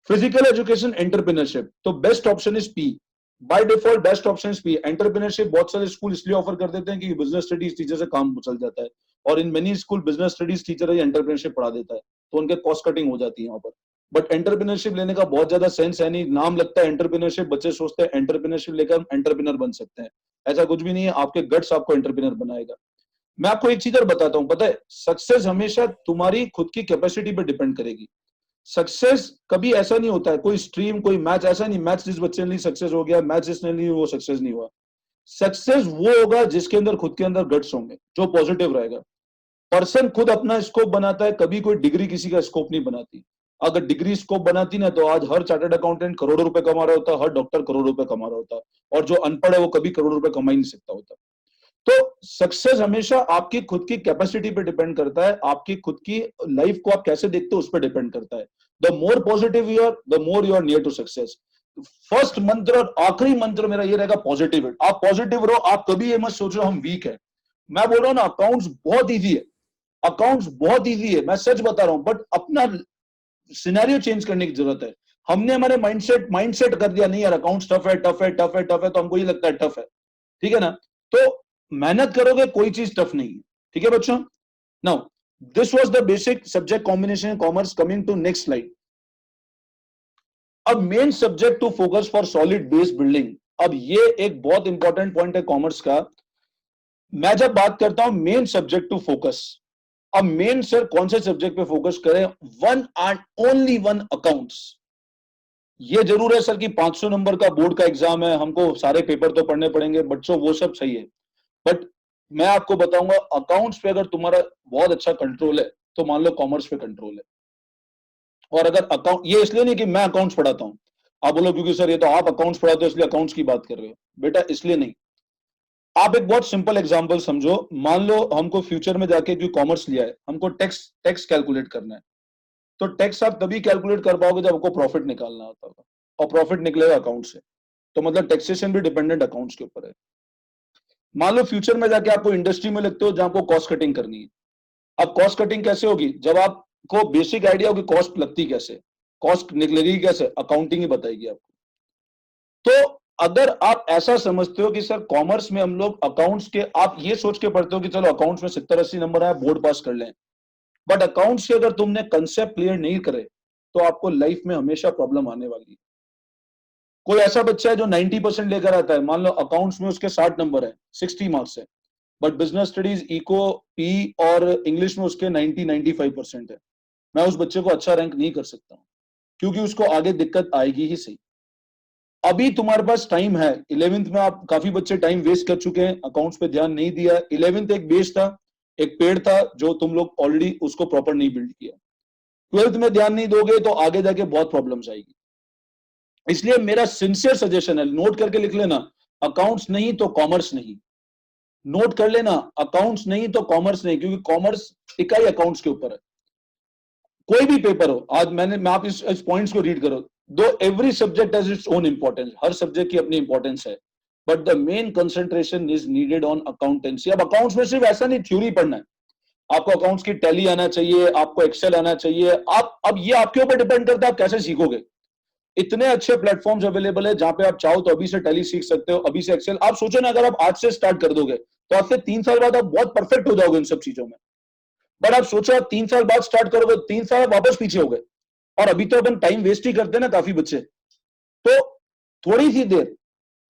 फिजिकल एजुकेशन, एंटरप्रेन्योरशिप, तो best option is P. By default best option is P. Entrepreneurship बहुत सारे स्कूल इसलिए ऑफर कर देते हैं कि बिजनेस स्टडीज टीचर से काम चल जाता है, और in many school business studies teacher he entrepreneurship पढ़ा देता है, तो उनके कॉस्ट कटिंग हो जाती है वहां पर। बट एंटरप्रेन्योरशिप लेने का बहुत ज्यादा सेंस है नहीं। नाम लगता है एंटरप्रेन्योरशिप, बच्चे सोचते हैं एंटरप्रेन्योरशिप लेकर हम एंटरप्रेन्योर बन सकते हैं। ऐसा कुछ भी नहीं है, आपके गट्स आपको एंटरप्रेन्योर बनाएगा। मैं आपको एक चीज और बताता हूं, पता है, सक्सेस हमेशा तुम्हारी खुद की कैपेसिटी पे डिपेंड करेगी। सक्सेस कभी ऐसा नहीं होता है कोई स्ट्रीम, कोई मैच, ऐसा नहीं मैच जिस बच्चे ने सक्सेस हो गया, मैच जिसने नहीं वो सक्सेस नहीं हुआ। सक्सेस वो होगा जिसके अंदर खुद के अंदर गट्स होंगे, जो पॉजिटिव रहेगा। पर्सन खुद अपना स्कोप बनाता है, कभी कोई डिग्री किसी का स्कोप नहीं बनाती। अगर डिग्री स्कोप बनाती ना तो आज हर चार्टर्ड अकाउंटेंट करोड़ों रुपए कमा रहा होता, हर डॉक्टर करोड़ों रुपए कमा रहा होता, और जो अनपढ़ है वो कभी करोड़ों रुपए कमा ही नहीं सकता होता। तो सक्सेस हमेशा आपकी खुद की कैपेसिटी पे डिपेंड करता है, आपकी खुद की लाइफ को आप कैसे देखते हो उस पर डिपेंड करता है। The more positive you are, the more you are near to success. First मंत्र और आखिरी मंत्र मेरा ये रहेगा, पॉजिटिव। आप पॉजिटिव रहो, आप कभी ये मत सोचो हम वीक है। मैं बोल रहा हूं ना, अकाउंट्स बहुत ईजी है, अकाउंट्स बहुत ईजी है, मैं सच बता रहा हूं। बट अपना सिनेरियो चेंज करने की जरूरत है। हमने हमारे माइंडसेट कर दिया, नहीं यार अकाउंट्स टफ है, टफ है, टफ है, टफ है, तो हमको ये लगता है टफ है, ठीक है ना? तो मेहनत करोगे कोई चीज टफ नहीं है, ठीक है बच्चों? Now this was the basic subject combination in commerce. Coming to next slide. अब main subject to focus for solid base building. अब ये एक बहुत इंपॉर्टेंट पॉइंट है कॉमर्स का। मैं जब बात करता हूं मेन सब्जेक्ट टू फोकस, अब मेन सर कौन से सब्जेक्ट पे फोकस करें? One and only one, accounts. ये जरूर है सर कि 500 नंबर का बोर्ड का एग्जाम है, हमको सारे पेपर तो पढ़ने पड़ेंगे, बच्चों वो सब सही है, बट मैं आपको बताऊंगा अकाउंट्स पे अगर तुम्हारा बहुत अच्छा कंट्रोल है तो मान लो कॉमर्स पे कंट्रोल है। और अगर अकाउंट, ये इसलिए नहीं कि मैं अकाउंट्स पढ़ाता हूं, आप बोलो क्योंकि सर ये तो आप अकाउंट्स पढ़ाते हो इसलिए अकाउंट्स की बात कर रहे हो, बेटा इसलिए नहीं। आप एक बहुत सिंपल एग्जांपल समझो, मान लो हमको फ्यूचर में जाके क्योंकि कॉमर्स लिया है, हमको टैक्स कैलकुलेट करना है, तो टैक्स आप तभी कैलकुलेट कर पाओगे जब आपको प्रॉफिट निकालना होता होगा, और प्रॉफिट निकलेगा अकाउंट से, तो मतलब टैक्सेशन भी डिपेंडेंट अकाउंट्स के ऊपर है। मान लो फ्यूचर में जाके आपको इंडस्ट्री में लगते हो जहां आपको कॉस्ट कटिंग करनी है। अब कॉस्ट कटिंग कैसे होगी? जब आपको बेसिक आइडिया होगी कॉस्ट लगती कैसे, कॉस्ट निकलेगी कैसे, अकाउंटिंग ही बताएगी आपको। तो अगर आप ऐसा समझते हो कि सर कॉमर्स में हम लोग अकाउंट्स के, आप ये सोच के पढ़ते हो कि चलो अकाउंट्स में 70-80 नंबर आए बोर्ड पास कर लें, बट अकाउंट्स के अगर तुमने कंसेप्ट क्लियर नहीं करे तो आपको लाइफ में हमेशा प्रॉब्लम आने वाली है। कोई ऐसा बच्चा है जो 90% लेकर आता है, मान लो अकाउंट्स में उसके 60 नंबर है, 60 मार्क्स है, but business studies, eco, P और इंग्लिश में उसके 90-95% है, मैं उस बच्चे को अच्छा रैंक नहीं कर सकता हूं, क्योंकि उसको आगे दिक्कत आएगी ही सही। अभी तुम्हारे पास टाइम है, 11th में आप काफी बच्चे टाइम वेस्ट कर चुके हैं, अकाउंट्स पे ध्यान नहीं दिया। 11th एक बेस था, एक पेड़ था जो तुम लोग ऑलरेडी उसको प्रॉपर नहीं बिल्ड किया। 12th में ध्यान नहीं दोगे तो आगे जाके बहुत प्रॉब्लम्स आएगी। इसलिए मेरा सिंसियर सजेशन है, नोट करके लिख लेना, अकाउंट्स नहीं तो कॉमर्स नहीं, नोट कर लेना, अकाउंट्स नहीं तो कॉमर्स नहीं, क्योंकि कॉमर्स टिका ही अकाउंट्स के ऊपर है। कोई भी पेपर हो, आज मैं आप इस पॉइंट्स को रीड करो, दो every subject has its own importance, her subject की अपनी इंपॉर्टेंस है, but the main concentration is needed on accountancy. अब अकाउंट्स में सिर्फ ऐसा नहीं थ्योरी पढ़ना है, आपको अकाउंट्स की टैली आना चाहिए, आपको एक्सेल आना चाहिए। आप, अब ये आपके ऊपर डिपेंड करता है आप कैसे सीखोगे। इतने अच्छे प्लेटफॉर्म्स अवेलेबल है जहां पे आप चाहो तो अभी से टैली सीख सकते हो, अभी से एक्सेल। आप सोचो ना, अगर आप आज से स्टार्ट कर दोगे तो आज से 3 साल बाद आप बहुत परफेक्ट हो जाओगे इन सब चीजों में। बट आप सोचो आप 3 साल बाद स्टार्ट करोगे, 3 साल वापस पीछे हो गए, और अभी तो अपन टाइम वेस्ट ही करते हैं ना काफी बच्चे। तो थोड़ी सी देर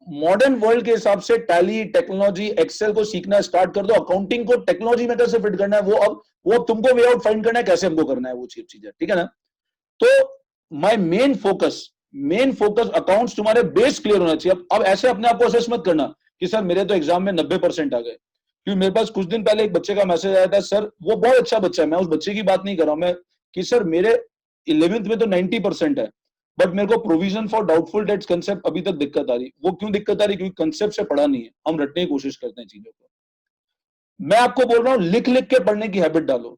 मॉडर्न वर्ल्ड के हिसाब से टैली, टेक्नोलॉजी, एक्सेल को सीखना स्टार्ट कर दो। अकाउंटिंग को टेक्नोलॉजी में कैसे फिट करना है वो अब तुमको वे आउट फाइंड करना है, कैसे हमको करना है वो चीज है, ठीक है ना। तो माय मेन फोकस अकाउंट्स, तुम्हारे बेस क्लियर होना चाहिए। अब ऐसे अपने आप को असेस मत करना कि सर मेरे तो एग्जाम में 90% आ गए, क्योंकि मेरे पास कुछ दिन पहले एक बच्चे का मैसेज आया था, सर वो बहुत अच्छा बच्चा है, मैं उस बच्चे की बात नहीं कर रहा हूं मैं, कि सर मेरे 11th में तो 90% है, बट मेरे को provision for doubtful debts concept अभी तक दिक्कत आ रही। वो क्यों दिक्कत आ रही? क्योंकि कंसेप्ट से पढ़ा नहीं है, हम रटने की कोशिश करते हैं चीजों को। मैं आपको बोल रहा हूं लिख लिख के पढ़ने की हैबिट डालो।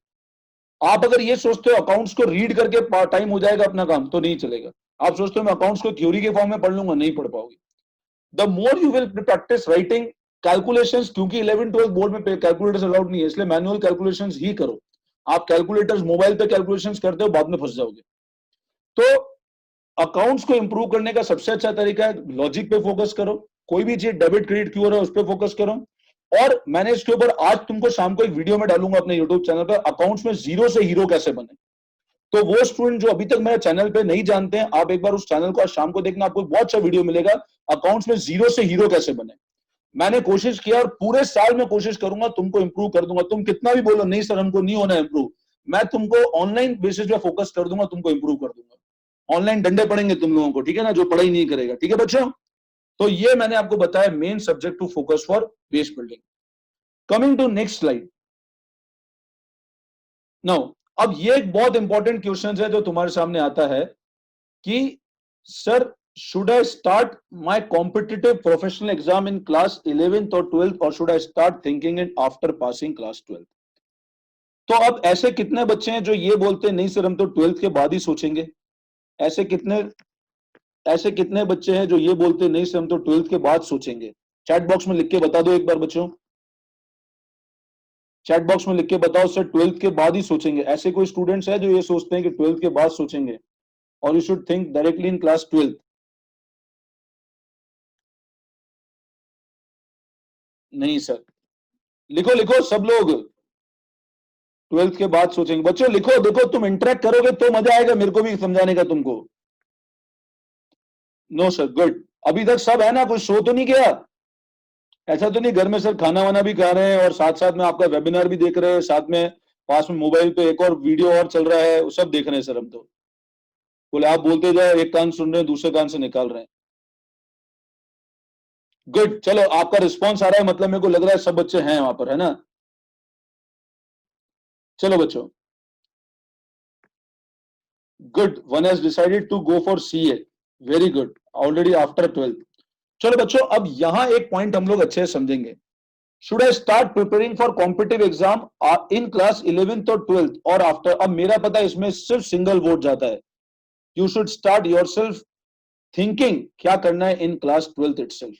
आप अगर ये सोचते हो अकाउंट्स को रीड करके टाइम हो जाएगा अपना काम, तो नहीं चलेगा। आप सोचते हो मैं अकाउंट्स को थ्योरी के फॉर्म में पढ़ लूंगा, नहीं पढ़ पाओगे। The more you will practice writing calculations, क्योंकि 11th-12th बोर्ड में कैलकुलेटर्स अलाउड नहीं है, इसलिए मैनुअल कैलकुलेशंस ही करो। आप कैलकुलेटर्स मोबाइल पे कैलकुलेशंस करते हो, बाद में फंस जाओगे। तो अकाउंट्स को इंप्रूव करने का सबसे अच्छा तरीका है लॉजिक पे फोकस करो, कोई भी चीज डेबिट क्रेडिट क्यों हो रहा है उस पर फोकस करो। और मैंने इसके ऊपर आज तुमको शाम को एक वीडियो में डालूंगा अपने यूट्यूब चैनल पर, अकाउंट्स में जीरो से हीरो कैसे बने। तो वो स्टूडेंट जो अभी तक मेरे चैनल पे नहीं जानते हैं, आप एक बार उस चैनल को आज शाम को देखना, आपको बहुत अच्छा वीडियो मिलेगा, अकाउंट्स में जीरो से हीरो कैसे बने। मैंने कोशिश किया और पूरे साल में कोशिश करूंगा तुमको इंप्रूव कर दूंगा। तुम कितना भी बोलो नहीं सर हमको नहीं होना इंप्रूव, मैं तुमको ऑनलाइन बेसिस पे फोकस कर दूंगा, तुमको इंप्रूव कर दूंगा। ऑनलाइन डंडे पड़ेंगे तुम लोगों को, ठीक है ना, जो पढ़ाई नहीं करेगा, ठीक है बच्चों। तो ये मैंने आपको बताया main subject to focus for base building. Coming to next slide now. अब ये एक बहुत इंपॉर्टेंट क्वेश्चन है जो तुम्हारे सामने आता है कि sir should I start my competitive professional exam in class 11th or 12th or should I start thinking it after passing class 12th? तो अब ऐसे कितने बच्चे हैं जो ये बोलते हैं नहीं सर हम तो 12th के बाद ही सोचेंगे। ऐसे कितने बच्चे हैं जो ये बोलते हैं नहीं सर हम तो 12th के बाद सोचेंगे। चैट बॉक्स में लिख के बता दो एक बार बच्चों, चैट बॉक्स में लिख के बताओ सर 12th के बाद ही सोचेंगे। ऐसे कोई स्टूडेंट्स है जो ये सोचते हैं कि 12th के बाद सोचेंगे और you should think directly in class 12th? नहीं सर, लिखो लिखो सब लोग 12th के बाद सोचेंगे। बच्चों लिखो, देखो तुम इंटरेक्ट करोगे तो मजा आएगा मेरे को भी समझाने का तुमको। No sir, good. अभी तक सब है ना, कुछ शो तो नहीं किया? ऐसा तो नहीं घर में सर खाना वाना भी खा रहे हैं और साथ साथ में आपका वेबिनार भी देख रहे हैं, साथ में पास में मोबाइल पे एक और वीडियो और चल रहा है, वो सब देख रहे हैं सर हम तो। बोले आप बोलते जाओ, एक कान सुन रहे हैं दूसरे कान से निकाल रहे हैं। गुड, चलो आपका रिस्पॉन्स आ रहा है, मतलब मेरे को लग रहा है सब बच्चे हैं वहां पर, है ना। चलो बच्चों, good, one has decided to go for CA, very good, already after 12th। चलो बच्चों, अब यहां एक पॉइंट हम लोग अच्छे से समझेंगे। Should I start preparing for competitive exam in class 11th और 12th और आफ्टर? अब मेरा पता है इसमें सिर्फ सिंगल वोट जाता है, you should start yourself thinking क्या करना है इन क्लास 12th इटसेल्फ।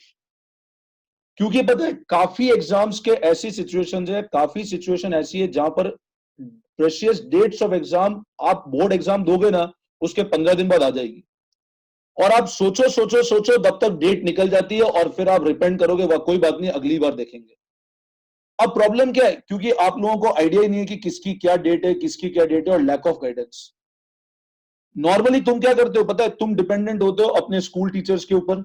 क्योंकि पता है काफी एग्जाम्स के ऐसी सिचुएशंस है, काफी सिचुएशन ऐसी है जहां पर प्रेशियस डेट्स ऑफ एग्जाम, आप बोर्ड एग्जाम दोगे ना उसके 15 दिन बाद आ जाएगी और आप सोचो सोचो सोचो तब तक डेट निकल जाती है और फिर आप रिपेंड करोगे, वह कोई बात नहीं अगली बार देखेंगे। अब प्रॉब्लम क्या है, क्योंकि आप लोगों को आइडिया ही नहीं है कि किसकी क्या डेट है, किसकी क्या डेट है, और लैक ऑफ गाइडेंस। नॉर्मली तुम क्या करते हो पता है, तुम डिपेंडेंट होते हो अपने स्कूल टीचर्स के ऊपर,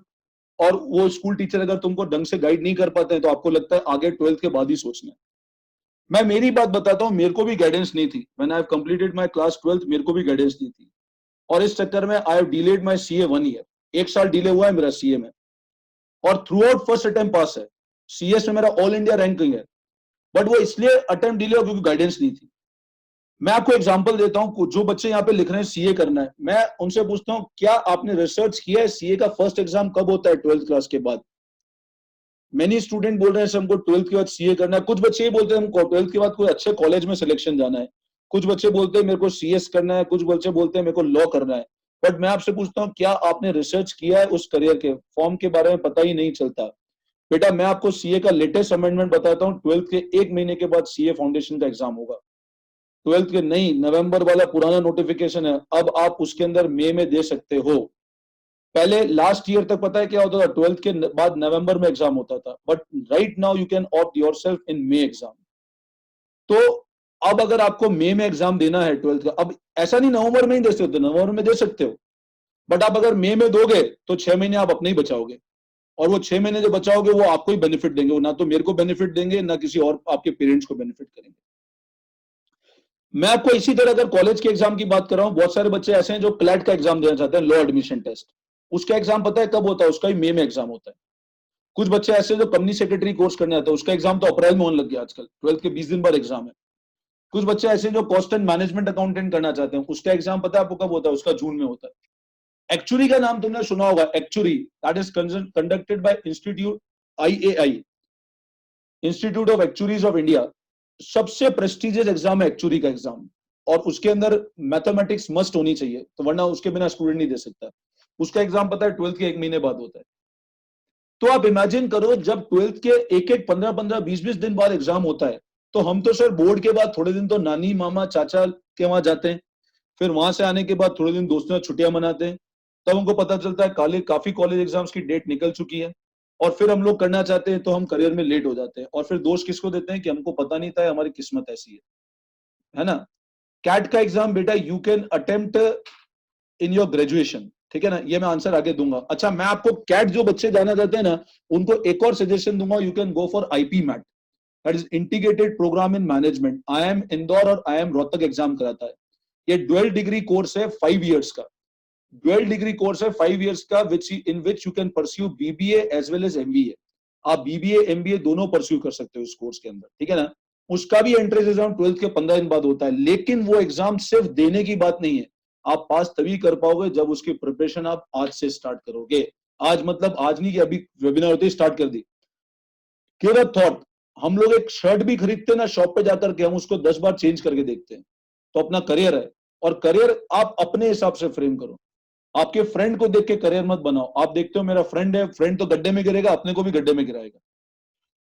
और वो स्कूल टीचर अगर तुमको ढंग से गाइड नहीं कर पाते हैं तो आपको लगता है आगे 12th के बाद ही सोचना है। मैं मेरी बात बताता हूं, मेरे को भी गाइडेंस नहीं थी, when I have completed my class 12th मेरे को भी गाइडेंस नहीं थी, और इस चक्कर में I have delayed my CA 1 year, 1 साल डिले हुआ है मेरा सीए में, और through out first attempt pass है। सीएस में मेरा ऑल इंडिया रैंकिंग है, बट वो इसलिए अटेम्प्ट डिले हुआ क्योंकि गाइडेंस नहीं थी। मैं आपको एग्जांपल देता हूं, जो बच्चे यहाँ पे लिख रहे हैं सीए करना है, मैं उनसे पूछता हूं क्या आपने रिसर्च किया है सीए का फर्स्ट एग्जाम कब होता है 12th क्लास के बाद? मेनी स्टूडेंट बोल रहे हैं हमको 12th के बाद सीए करना है, कुछ बच्चे ये बोलते हैं हमको 12th के बाद कोई अच्छे कॉलेज में सिलेक्शन जाना है, कुछ बच्चे बोलते हैं मेरे को सीएस करना है, कुछ बच्चे बोलते हैं मेरे को लॉ करना है। बट मैं आपसे पूछता हूँ क्या आपने रिसर्च किया है उस करियर के फॉर्म के बारे में? पता ही नहीं चलता। बेटा मैं आपको सीए का लेटेस्ट अमेंडमेंट बताता हूँ, 12th के 1 महीने के बाद सीए फाउंडेशन का एग्जाम होगा। 12th के नहीं, नवंबर वाला पुराना नोटिफिकेशन है, अब आप उसके अंदर मई में दे सकते हो। पहले लास्ट ईयर तक पता है क्या होता था, 12th के बाद नवंबर में एग्जाम होता था, but right now you can opt yourself in May exam. तो अब अगर आपको मई में एग्जाम देना है 12th का, अब ऐसा नहीं नवंबर में ही दे सकते, नवंबर में दे सकते हो, बट आप अगर मई में दोगे तो 6 महीने आप अपने ही बचाओगे, और वो 6 महीने जो बचाओगे वो आपको ही बेनिफिट देंगे, वो ना तो मेरे को बेनिफिट देंगे ना किसी और आपके पेरेंट्स को बेनिफिट करेंगे। मैं आपको इसी तरह अगर कॉलेज के एग्जाम की बात कर रहा हूं, बहुत सारे बच्चे ऐसे हैं जो क्लैट का एग्जाम देना चाहते हैं, लॉ एडमिशन टेस्ट, उसका एग्जाम पता है कब होता है? उसका ही मई में एग्जाम होता है। कुछ बच्चे ऐसे जो कंपनी सेक्रेटरी कोर्स करने आते हैं, उसका एग्जाम तो अप्रैल में होने लग गया आजकल, 12th के 20 दिन बाद एग्जाम है। कुछ बच्चे ऐसे जो कॉस्ट एंड मैनेजमेंट अकाउंटेंट करना चाहते हैं, उसका एग्जाम पता है आपको कब होता है? उसका जून में होता है। एक्चुअरी का नाम तुमने सुना होगा, actuary, that is conducted by institute IAI, institute of actuaries of India. सबसे प्रेस्टिजियस एग्जाम है एक्चुरी का एग्जाम, और उसके अंदर मैथमेटिक्स मस्ट होनी चाहिए, तो वरना उसके बिना स्टूडेंट नहीं दे सकता। उसका एग्जाम पता है 12th के 1 महीने बाद होता है। तो आप इमेजिन करो जब 12th के एक 15-15 20-20 दिन बाद एग्जाम होता है, तो हम तो सर बोर्ड के बाद थोड़े दिन तो नानी मामा चाचा के वहां जाते हैं, फिर वहां से आने के बाद थोड़े दिन दोस्तों से छुट्टियां मनाते हैं, तब हमको पता चलता है काफी कॉलेज एग्जाम्स की डेट निकल चुकी है, और फिर हम लोग करना चाहते हैं तो हम करियर में लेट हो जाते हैं, और फिर दोष किसको देते हैं कि हमको पता नहीं था, हमारी किस्मत ऐसी है ना। कैट का एग्जाम बेटा you can attempt in your graduation, ठीक है ना, ये मैं आंसर आगे दूंगा। अच्छा, मैं आपको कैट जो बच्चे जाना चाहते हैं ना, उनको एक और सजेशन दूंगा, you can go for IP MAT, that is integrated program in management. IIM Indore और IIM रोहतक एग्जाम कराता है। ये ड्यूअल डिग्री कोर्स है 5 इयर्स का, ड्यूअल डिग्री कोर्स है 5 इयर्स का, in which you can pursue BBA as well as MBA। आप BBA MBA दोनों परस्यू कर सकते हो इस कोर्स के अंदर, ठीक है ना। उसका भी एंट्रेंस एग्जाम 12th के 15 दिन बाद होता है, लेकिन वो एग्जाम सिर्फ देने की बात नहीं है, आप पास तभी कर पाओगे जब उसकी प्रिपरेशन आप आज से स्टार्ट करोगे। आज मतलब आज नहीं कि अभी वेबिनार होते ही स्टार्ट कर दी। गिव अ थॉट, हम लोग एक शर्ट भी खरीदते हैं ना शॉप पे जाकर के, हम उसको 10 बार चेंज करके देखते हैं। तो अपना करियर है, और करियर आप अपने हिसाब से फ्रेम करो, आपके फ्रेंड को देख के करियर मत बनाओ। आप देखते हो मेरा फ्रेंड है, फ्रेंड तो गड्ढे में गिरेगा, अपने को भी गड्ढे में गिराएगा।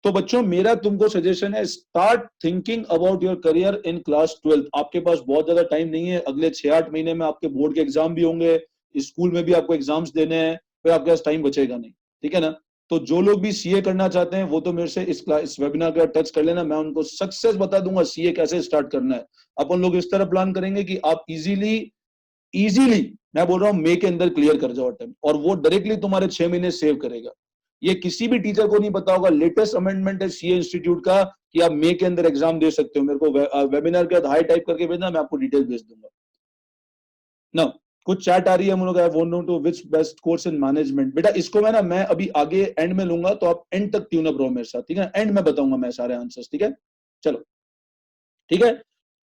तो बच्चों मेरा तुमको सजेशन है, start thinking about your career in class 12th। आपके पास बहुत ज्यादा टाइम नहीं है, अगले 6-8 महीने में आपके बोर्ड के एग्जाम भी होंगे, स्कूल में भी आपको एग्जाम्स देने हैं, फिर आपके पास टाइम बचेगा नहीं, ठीक है ना। तो जो लोग भी सीए करना चाहते हैं वो तो मेरे से इस वेबिनार का टच कर लेना, मैं उनको सक्सेस बता दूंगा सीए कैसे स्टार्ट करना है। अपन लोग इस तरह प्लान करेंगे कि आप इजीली मैं बोल रहा हूँ मई के अंदर क्लियर कर जाओ अटेम्प्ट, और वो डायरेक्टली तुम्हारे 6 महीने सेव करेगा। ये किसी भी टीचर को नहीं पता होगा। लेटेस्ट अमेंडमेंट है सीए इंस्टीट्यूट का कि आप मई के अंदर एग्जाम दे सकते हो। मेरे को वेबिनार के बाद हाई टाइप करके भेजना, मैं आपको डिटेल भेज दूंगा ना। कुछ चैट आ रही है हम लोग, I want know to which best course in management. बेटा इसको मैं अभी आगे एंड में लूंगा, तो आप एंड तक ट्यून अप रहो मेरे साथ, ठीक है। एंड में बताऊंगा मैं सारे आंसर्स, ठीक है। चलो ठीक है।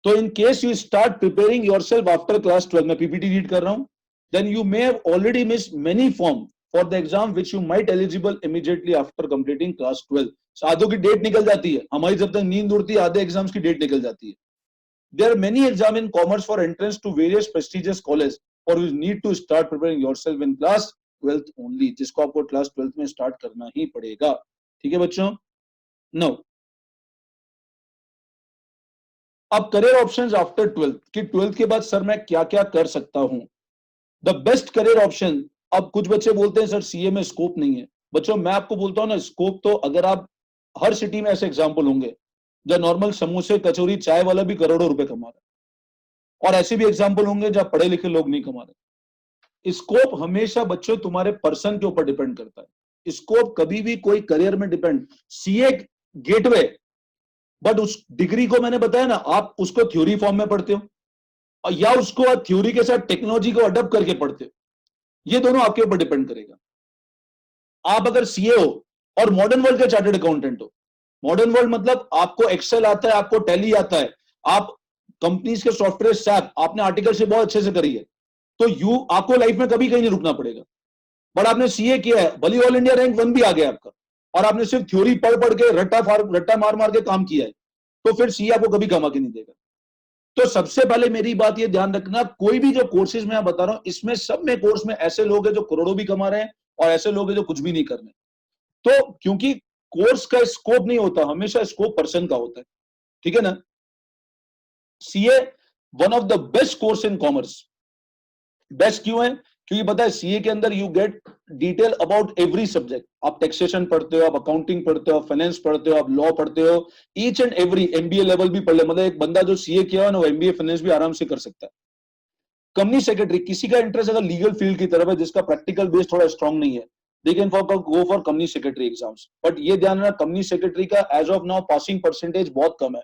तो in case you start preparing yourself after class 12, मैं पीपीटी रीड कर रहा हूं, then you may have already missed many form for the exam which you might eligible immediately after completing class 12। आधों की डेट निकल जाती है हमारी, जब तक नींद उड़ती है आधे एग्जाम्स की डेट निकल जाती है। There are many exams in commerce for entrance to various prestigious colleges, or you need to start preparing yourself in class 12th only, जिसको आपको क्लास 12th में स्टार्ट करना ही पड़ेगा, ठीक है बच्चों। नो अब करियर ऑप्शंस आफ्टर 12th कि 12th के बाद सर मैं क्या क्या कर सकता हूं। द बेस्ट करियर ऑप्शन, अब कुछ बच्चे बोलते हैं सर सीए में स्कोप नहीं है। बच्चों मैं आपको बोलता हूं ना, स्कोप तो अगर आप हर सिटी में ऐसे एग्जाम्पल होंगे जहां नॉर्मल समोसे कचौरी चाय वाला भी करोड़ों रुपए कमा रहा है, और ऐसे भी एग्जाम्पल होंगे जहां पढ़े लिखे लोग नहीं कमा रहे। स्कोप हमेशा बच्चों तुम्हारे पर्सन के ऊपर डिपेंड करता है। स्कोप कभी भी कोई करियर में डिपेंड, सीए गेटवे, बट उस डिग्री को मैंने बताया ना, आप उसको थ्योरी फॉर्म में पढ़ते हो या उसको आप थ्योरी के साथ टेक्नोलॉजी को अडॉप्ट करके पढ़ते हो, ये दोनों आपके ऊपर डिपेंड करेगा। आप अगर सीए हो और मॉडर्न वर्ल्ड के चार्टर्ड अकाउंटेंट हो, मॉडर्न वर्ल्ड मतलब आपको एक्सेल आता है, आपको टैली आता है, आप कंपनीज के सॉफ्टवेयर सैप, आपने आर्टिकलशिप बहुत अच्छे से करी है, तो आपको लाइफ में कभी कहीं नहीं रुकना पड़ेगा। बट आपने सीए किया है, भली ऑल इंडिया रैंक 1 भी आ गया आपका, और आपने सिर्फ थ्योरी पढ़ के रट्टा मार के काम किया है, तो फिर सीए आपको कभी कमा के नहीं देगा। तो सबसे पहले मेरी बात ये ध्यान रखना, कोई भी जो कोर्सेज मैं बता रहा हूं, इसमें सब में कोर्स में ऐसे लोग हैं जो करोड़ों भी कमा रहे हैं और ऐसे लोग हैं जो कुछ भी नहीं कर रहे। तो क्योंकि कोर्स का स्कोप नहीं होता, हमेशा स्कोप पर्सन का होता है, ठीक है ना। CA one of the best course in commerce. Best क्यों है? क्योंकि पता है सीए के अंदर you get detail about every subject. आप टैक्सेशन पढ़ते हो, आप अकाउंटिंग पढ़ते हो, आप फाइनेंस पढ़ते हो, आप लॉ पढ़ते हो, each and every, MBA level भी पढ़ ले, मतलब एक बंदा जो सीए किया है ना वो एमबीए फाइनेंस भी आराम से कर सकता है। कंपनी सेक्रेटरी, किसी का इंटरेस्ट अगर लीगल फील्ड की तरफ है, जिसका प्रैक्टिकल बेस थोड़ा स्ट्रांग नहीं है, they can go for company secretary exams, but ये ध्यान रखना कंपनी सेक्रेटरी का as of now passing percentage बहुत कम है,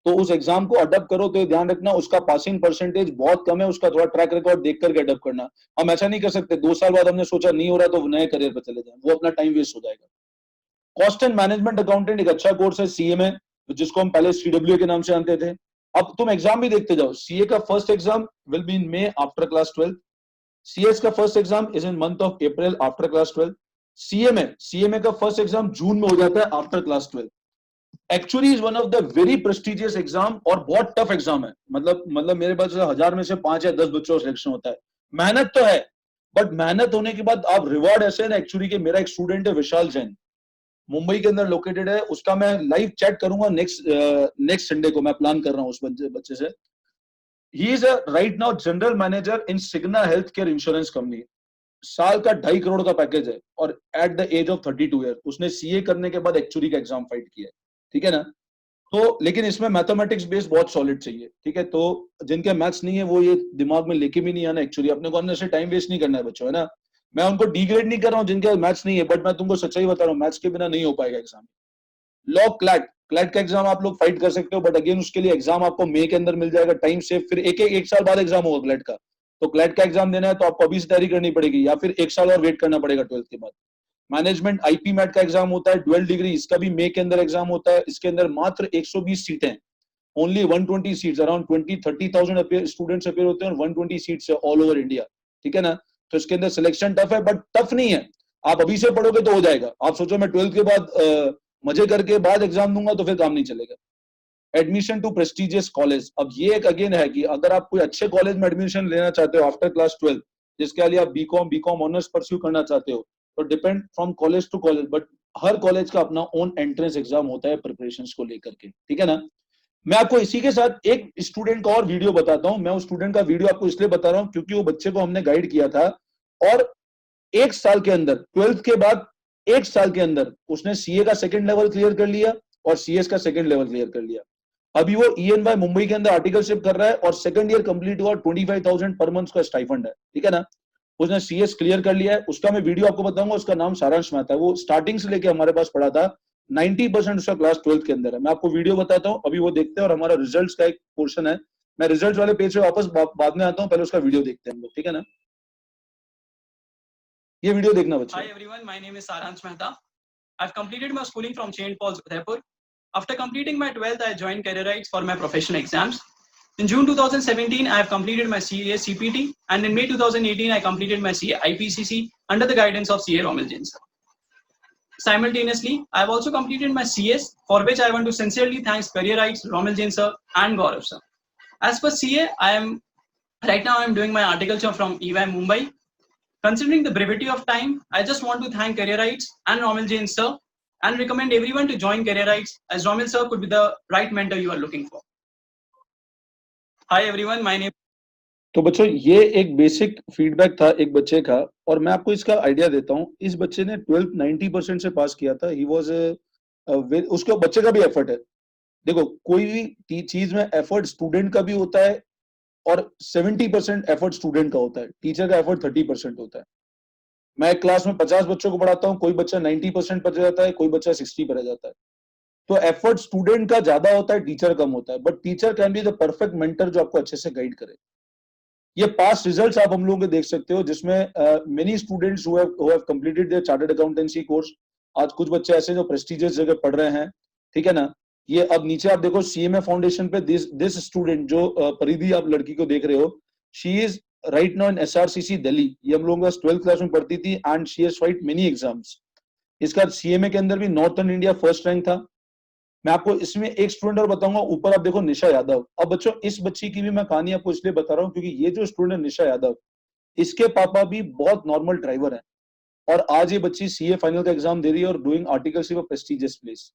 तो उस एग्जाम को अडॉप्ट करो तो ये ध्यान रखना उसका पासिंग परसेंटेज बहुत कम है, उसका थोड़ा ट्रैक रिकॉर्ड देख करके अडॉप्ट करना। हम ऐसा नहीं कर सकते 2 साल बाद हमने सोचा नहीं हो रहा तो नए करियर पर चले जाएं, वो अपना टाइम वेस्ट हो जाएगा। कॉस्ट एंड मैनेजमेंट अकाउंटेंट एक अच्छा कोर्स है सीए में, जिसको हम पहले सीडब्ल्यू के नाम से जानते थे। अब तुम एग्जाम भी देखते जाओ, सीए का first exam will be in May after class 12, CS का first exam is in month of April after class 12, CMA का फर्स्ट एग्जाम जून में हो जाता है after class 12। Actually is one of the very prestigious exam और बहुत tough exam है, मतलब मेरे पास 1000 में से 5 या 10 बच्चों का सिलेक्शन होता है। मेहनत तो है, बट मेहनत होने के बाद आप रिवॉर्ड ऐसे है ना। एक्चुअली के मेरा एक स्टूडेंट है विशाल जैन, मुंबई के अंदर लोकेटेड है, उसका मैं लाइव चैट करूंगा नेक्स्ट संडे को, मैं प्लान कर रहा हूं उस बच्चे से। He is right now general manager in Cigna health care insurance company, साल का 2.5 करोड़ का पैकेज है, और at the age of 32 year उसने सीए करने के बाद एक्चुअली का एग्जाम फाइट किया है, ठीक है ना। तो लेकिन इसमें मैथमेटिक्स बेस बहुत सॉलिड चाहिए, ठीक है। तो जिनके मैथ्स नहीं है वो ये दिमाग में लेके भी नहीं आना, एक्चुअली अपने को अन्य से टाइम वेस्ट नहीं करना है बच्चों, है ना। मैं उनको डिग्रेड नहीं कर रहा हूँ जिनके मैथ्स नहीं है, बट मैं तुमको सच्चाई बता रहा हूँ, मैथ्स के बिना नहीं हो पाएगा एग्जाम। लॉ क्लैट का एग्जाम आप लोग फाइट कर सकते हो, बट अगेन उसके लिए एग्जाम आपको मई के अंदर मिल जाएगा, टाइम से फिर एक साल बाद एग्जाम होगा क्लैट का। तो क्लैट का एग्जाम देना है तो आपको अभी से तैयारी करनी पड़ेगी, या फिर 1 साल और वेट करना पड़ेगा 12th के बाद। मैनेजमेंट आईपी मैट का एग्जाम होता है, ड्यूअल डिग्री, इसका भी मई के अंदर एग्जाम होता है। इसके अंदर मात्र 120 सीटें, only 120 seats, around 20-30,000 students appear होते हैं और 120 सीट्स है ऑल ओवर इंडिया, ठीक है ना। तो इसके अंदर सिलेक्शन टफ है, बट टफ नहीं है, आप अभी से पढ़ोगे तो हो जाएगा। आप सोचो मैं 12th के बाद मजे करके बाद एग्जाम दूंगा तो फिर काम नहीं चलेगा। एडमिशन टू प्रेस्टिजियस कॉलेज, अब ये एक अगेन है कि अगर आप कोई अच्छे कॉलेज में एडमिशन लेना चाहते हो आफ्टर क्लास 12, जिसके लिए आप बीकॉम ऑनर्स परस्यू करना चाहते हो, तो depend from college to college, but हर कॉलेज का अपना ओन एंट्रेंस एग्जाम होता है प्रिपरेशंस को लेकर के, ठीक है ना। मैं आपको इसी के साथ एक स्टूडेंट का और वीडियो बताता हूं। मैं उस स्टूडेंट का वीडियो आपको इसलिए बता रहा हूं क्योंकि वो बच्चे को हमने गाइड किया था, और 1 साल के अंदर 12th के बाद 1 साल के अंदर उसने सीए का सेकंड लेवल क्लियर कर लिया और सीएस का सेकंड लेवल क्लियर कर लिया। अभी वो ENY मुंबई के अंदर आर्टिकलशिप कर रहा है और सेकंड ईयर कंप्लीट हुआ, 25,000 पर मंथ का स्टाइफंड है, ठीक है ना। उसने CS क्लियर कर लिया है, उसका मैं वीडियो आपको बताऊंगा, उसका नाम सारांश मेहता है, वो स्टार्टिंग से लेके हमारे पास पढ़ा था, 90% उसका क्लास 12th के अंदर है। मैं आपको वीडियो बताता हूँ, अभी वो देखते हैं, और हमारा रिजल्ट्स का एक पोर्शन है, मैं रिजल्ट वाले पेज पे वापस बाद में आता हूँ, पहले उसका वीडियो देखते हैं हम लोग, ठीक है ना। ये वीडियो देखना बच्चे। Hi everyone, my name is Saransh Mehta. I've completed my schooling from St. Paul's, Udaipur. After completing my 12th, I joined Careerites for my professional exams. In June 2017, I have completed my CA CPT, and in May 2018, I completed my CA IPCC under the guidance of CA Romil Jain sir. Simultaneously, I have also completed my CS, for which I want to sincerely thank Careerites, Romil Jain sir, and Gaurav sir. As per CA, right now I am doing my horticulture from EY Mumbai. Considering the brevity of time, I just want to thank Careerites and Romil Jain sir, and recommend everyone to join Careerites, as Romil sir could be the right mentor you are looking for. Hi everyone, my name. तो बच्चों ये एक basic feedback था एक बच्चे का, और मैं आपको इसका आइडिया देता हूँ। इस बच्चे ने 12th 90% से पास किया था। ही वाज उसके बच्चे का भी एफर्ट है। देखो, कोई भी चीज में एफर्ट स्टूडेंट का भी होता है, और 70% एफर्ट स्टूडेंट का होता है, टीचर का एफर्ट 30% होता है। मैं एक क्लास में 50 बच्चों को पढ़ाता हूँ, कोई बच्चा 90% पर जाता है, कोई बच्चा 60 पर जाता है। तो एफर्ट स्टूडेंट का ज्यादा होता है, टीचर कम होता है, but teacher can be the perfect mentor जो आपको अच्छे से गाइड करे। ये पास्ट रिजल्ट्स आप हम लोगों के देख सकते हो, जिसमें many students who have completed there chartered accountancy course. आज कुछ बच्चे ऐसे जो प्रेस्टिजियस जगह पढ़ रहे हैं, ठीक है ना। ये अब नीचे आप देखो CMA फाउंडेशन पे दिस स्टूडेंट जो परिधि आप लड़की को देख रहे हो, she is right now in SRCC Delhi. ये हम लोगों के 12th क्लास में पढ़ती थी, and she has fight many exams. इसका CMA के अंदर भी नॉर्थर्न इंडिया फर्स्ट रैंक था। मैं आपको इसमें एक स्टूडेंट और बताऊंगा, ऊपर आप देखो निशा यादव। अब बच्चों इस बच्ची की भी मैं कहानी आपको इसलिए बता रहा हूँ क्योंकि ये जो स्टूडेंट निशा यादव, इसके पापा भी बहुत नॉर्मल ड्राइवर हैं, और आज ये बच्ची CA फाइनल का एग्जाम दे रही है और doing articleship of prestigious place.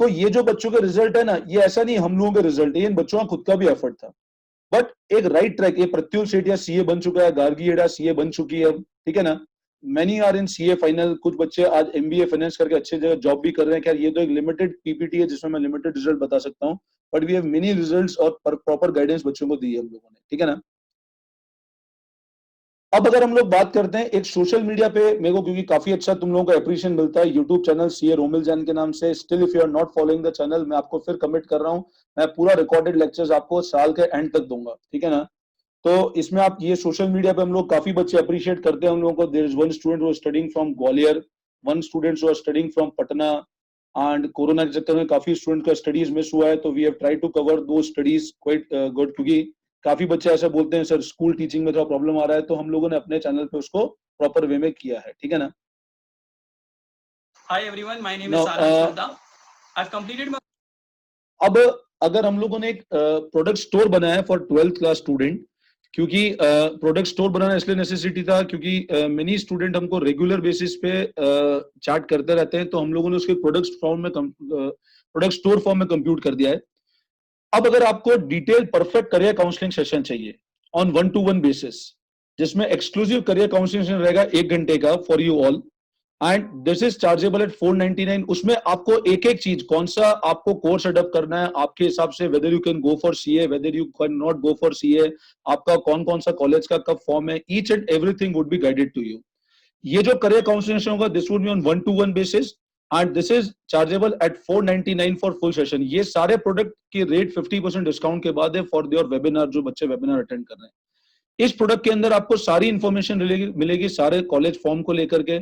तो ये जो बच्चों के रिजल्ट है ना, ये ऐसा नहीं हम लोगों के रिजल्ट है, इन बच्चों का खुद का भी एफर्ट था। बट एक राइट ट्रैक, ये प्रत्युल सेठिया CA बन चुका है, गार्गी एडा CA बन चुकी है, ठीक है ना। Many are in CA final. कुछ बच्चे आज MBA फाइनेंस करके अच्छे जगह जॉब भी कर रहे हैं। खैर ये तो एक लिमिटेड PPT है जिसमें मैं लिमिटेड रिजल्ट बता सकता हूँ, but we have many results और प्रॉपर गाइडेंस बच्चों को दी है हम लोगों ने, ठीक है ना। अब अगर हम लोग बात करते हैं एक सोशल मीडिया पे, मेरे को क्योंकि काफी अच्छा तुम लोगों का एप्रिशिएशन मिलता है, YouTube channel CA Romil Jain के नाम से। Still if you are not following the channel, मैं आपको फिर कमिट कर रहा हूँ, मैं पूरा रिकॉर्डेड लेक्चर्स आपको साल के एंड तक दूंगा, ठीक है ना। तो इसमें आप ये सोशल मीडिया पे हम लोग काफी बच्चे अप्रिशिएट करते हैं हम लोगों को। There is one student who is studying from Gwalior, one student who is studying from Patna, and corona के चक्कर में काफी स्टूडेंट का स्टडीज मिस हुआ है, तो we have tried to cover दो स्टडीज क्वाइट गुड। क्योंकि काफी बच्चे ऐसा बोलते हैं सर स्कूल टीचिंग में थोड़ा प्रॉब्लम आ रहा है, तो हम लोगों ने अपने चैनल पे उसको प्रॉपर वे में किया है, ठीक है ना। Hi everyone, my name is Saransh Mehta. I've completed my. अब अगर हम लोगों ने एक प्रोडक्ट स्टोर बनाया है फॉर 12th क्लास स्टूडेंट, क्योंकि प्रोडक्ट स्टोर बनाना इसलिए नेसेसिटी था क्योंकि मेनी स्टूडेंट हमको रेगुलर बेसिस पे चैट करते रहते हैं, तो हम लोगों ने उसके प्रोडक्ट स्टोर फॉर्म में कंप्यूट कर दिया है। अब अगर आपको detail perfect career counselling session चाहिए ऑन 1-to-1 बेसिस, जिसमें एक्सक्लूसिव करियर काउंसलिंग सेशन रहेगा 1 घंटे का for you all, and this is chargeable at 499। उसमें आपको एक एक चीज, कौन सा आपको कोर्स अडॉप्ट करना है आपके हिसाब से, whether you can go for CA, whether you can not go for CA, आपका कौन कौन सा कॉलेज का कब फॉर्म है, each and everything would be guided to you. ये जो करियर काउंसलिंग होगा this would be on 1-to-1 basis, and this is chargeable at 499 for full session. ये सारे प्रोडक्ट की रेट 50% डिस्काउंट के बाद है फॉर योर वेबिनार, जो बच्चे वेबिनार अटेंड कर रहे हैं। इस प्रोडक्ट के अंदर आपको सारी इंफॉर्मेशन मिलेगी सारे कॉलेज फॉर्म को लेकर के,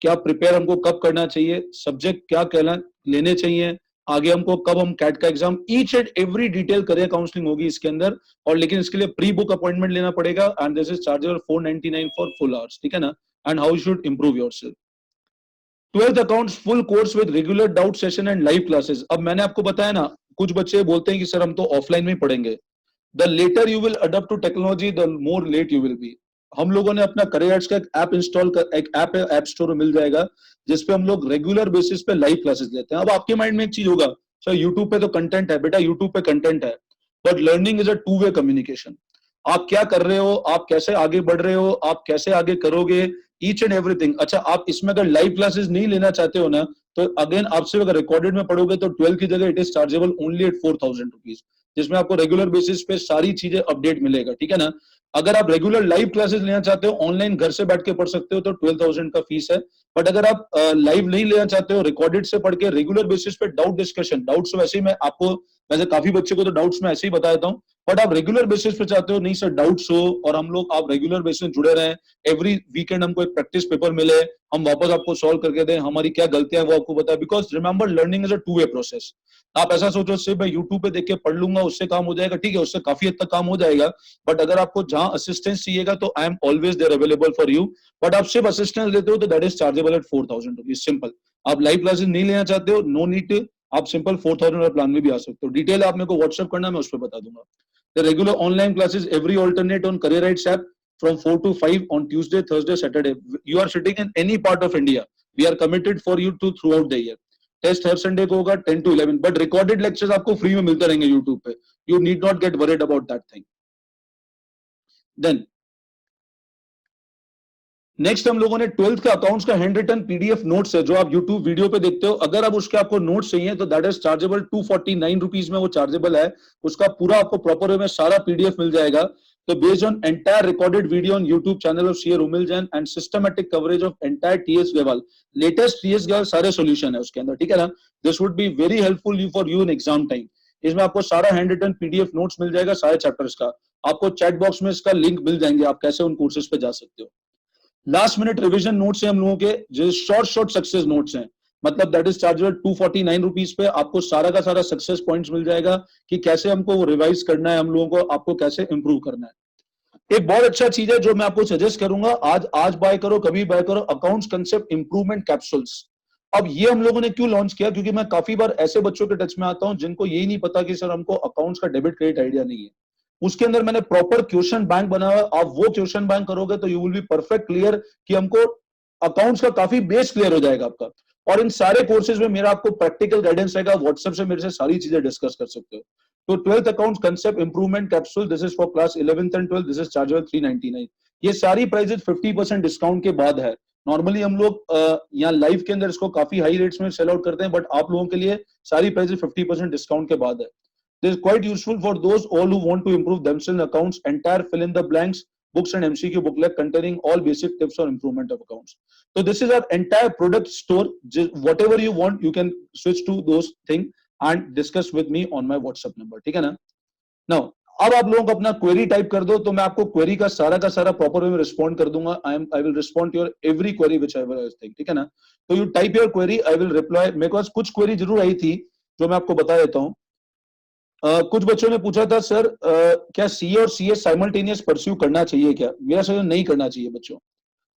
क्या प्रिपेयर हमको कब करना चाहिए, सब्जेक्ट क्या कहना लेने चाहिए, आगे हमको कब हम कैट का exam, each and every detail career counselling होगी इसके अंदर। और लेकिन इसके लिए प्री बुक अपॉइंटमेंट लेना पड़ेगा, and this is chargeable 499 for full hours, ठीक है ना। And how you should improve yourself. 12th accounts full course with regular doubt session and live classes. अब मैंने आपको बताया ना, कुछ बच्चे बोलते हैं कि सर हम तो ऑफलाइन में पढ़ेंगे। The later you will adopt to technology the more late you will be. हम लोगों ने अपना करियर्स का एक ऐप इंस्टॉल कर, एक ऐप स्टोर में मिल जाएगा जिसपे हम लोग रेगुलर बेसिस पे लाइव क्लासेस लेते हैं। अब आपके माइंड में एक चीज होगा, सर यूट्यूब पे तो कंटेंट है, बेटा यूट्यूब पे कंटेंट है, but learning is a two way communication. आप क्या कर रहे हो, आप कैसे आगे बढ़ रहे हो, आप कैसे आगे करोगे, ईच एंड एवरीथिंग। अच्छा, आप इसमें अगर लाइव क्लासेस नहीं लेना चाहते हो ना, तो अगेन आपसे अगर रिकॉर्डेड में पढ़ोगे तो 12 की जगह it is chargeable only at 4000 rupees, जिसमें आपको रेगुलर बेसिस पे सारी चीजें अपडेट मिलेगा, ठीक है ना। अगर आप रेगुलर लाइव क्लासेस लेना चाहते हो, ऑनलाइन घर से बैठ के पढ़ सकते हो, तो 12,000 का फीस है। बट अगर आप लाइव नहीं लेना चाहते हो, रिकॉर्डेड से पढ़ के रेगुलर बेसिस पे डाउट डिस्कशन, डाउट्स वैसे ही मैं आपको, वैसे काफी बच्चे को तो डाउट्स में ऐसे ही बता देता हूँ, बट आप रेगुलर बेसिस पे चाहते हो, नहीं सर डाउट्स हो और हम लोग आप रेगुलर बेसिस में जुड़े रहें, एवरी वीकेंड हमको एक प्रैक्टिस पेपर मिले, हम वापस आपको सॉल्व करके दें, हमारी क्या गलतियां वो आपको बताए, because remember learning is a two way process. आप ऐसा सोचो सिर्फ मैं यूट्यूब पे देख के पढ़ लूंगा उससे काम हो जाएगा, ठीक है, उससे काफी हद तक काम हो जाएगा, बट अगर आपको जहां असिस्टेंस चाहिएगा तो I am always there available for you. But आप सिर्फ असिस्टेंस लेते हो तो that is chargeable at 4,000 rupees, simple. आप लाइव क्लासेस नहीं लेना चाहते हो, नो नीड, आप सिंपल 4,000 वाला प्लान में भी आ सकते हो। डिटेल आप मेरे को व्हाट्सएप करना, मैं उस पर बता दूंगा। The regular online classes every alternate on Careerights app from 4 to 5 on Tuesday, Thursday, Saturday. You are sitting in any part of India. We are committed for you to throughout the year. Test हर Sunday को होगा 10 to 11, but recorded lectures आपको free में मिलते रहेंगे YouTube पे। You need not get worried about that thing. Then next हम लोगों ने 12th का अकाउंट्स का हैंड रिटन पीडीएफ नोट्स है, जो आप यूट्यूब वीडियो पे देखते हो, अगर आप उसके आपको नोट्स चाहिए तो दैट इज चार्जेबल 249 रुपीज में वो चार्जेबल है। उसका पूरा आपको प्रॉपर वे में सारा पीडीएफ मिल जाएगा। तो based on entire recorded video on YouTube channel of CA Romil Jain and systematic coverage of entire TS Grewal, latest TS Grewal सारे सॉल्यूशन है उसके अंदर, ठीक है ना। This would be very helpful for you in exam time. इसमें आपको सारा हैंड रिटन पीडीएफ नोट्स मिल जाएगा सारे चैप्टर्स का। आपको चैट बॉक्स में इसका लिंक मिल जाएंगे, आप कैसे उन कोर्सेज पे जा सकते हो। लास्ट मिनट रिवीजन नोट्स हैं हम लोगों के, जो शॉर्ट सक्सेस नोट्स हैं, मतलब दैट इज चार्जेबल 249 रुपीज पे। आपको सारा का सारा सक्सेस पॉइंट्स मिल जाएगा कि कैसे हमको वो रिवाइज करना है, हम लोगों को आपको कैसे इंप्रूव करना है। एक बहुत अच्छा चीज है जो मैं आपको सजेस्ट करूंगा, आज बाय करो, कभी बाय करो, अकाउंट्स कंसेप्ट इंप्रूवमेंट कैप्सूल्स। अब ये हम लोगों ने क्यों लॉन्च किया, क्योंकि मैं काफी बार ऐसे बच्चों के टच में आता हूं जिनको यही नहीं पता कि सर हमको अकाउंट्स का डेबिट क्रेडिट आइडिया नहीं है। उसके अंदर मैंने प्रॉपर क्वेश्चन बैंक बनाया। आप वो क्वेश्चन बैंक करोगे तो you will be perfect clear कि हमको अकाउंट्स का काफी बेस क्लियर हो जाएगा आपका। और इन सारे कोर्सेज में मेरा आपको प्रैक्टिकल गाइडेंस रहेगा, व्हाट्सएप से मेरे से सारी चीजें डिस्कस कर सकते हो। तो 12th accounts concept improvement capsule, this is for class 11th and 12th, this is chargeable 399। ये सारी प्राइजेस 50% डिस्काउंट के बाद है। नॉर्मली हम लोग यहाँ लाइव के अंदर इसको काफी हाई रेट्स में सेल आउट करते हैं, बट आप लोगों के लिए सारी प्राइजेस 50% डिस्काउंट के बाद है। This is quite useful for those all who want to improve themselves in accounts. Entire fill in the blanks books and MCQ booklet containing all basic tips for improvement of accounts. So this is our entire product store. Whatever you want, you can switch to those things and discuss with me on my WhatsApp number. ठीक है ना? Now, अब आप लोगों को अपना query type कर दो, तो मैं आपको क्वेरी का सारा प्रॉपर वे में रिस्पॉन्ड कर दूंगा। I will respond to your every query which I will think. ठीक है ना? तो you type your query, I will reply. मेरे पास कुछ क्वेरी जरूर आई थी जो मैं आपको बता देता हूँ। कुछ बच्चों ने पूछा था सर क्या सीए और सीएस साइमल्टेनियस परस्यू करना चाहिए क्या? मेरा सजेशन नहीं करना चाहिए बच्चों।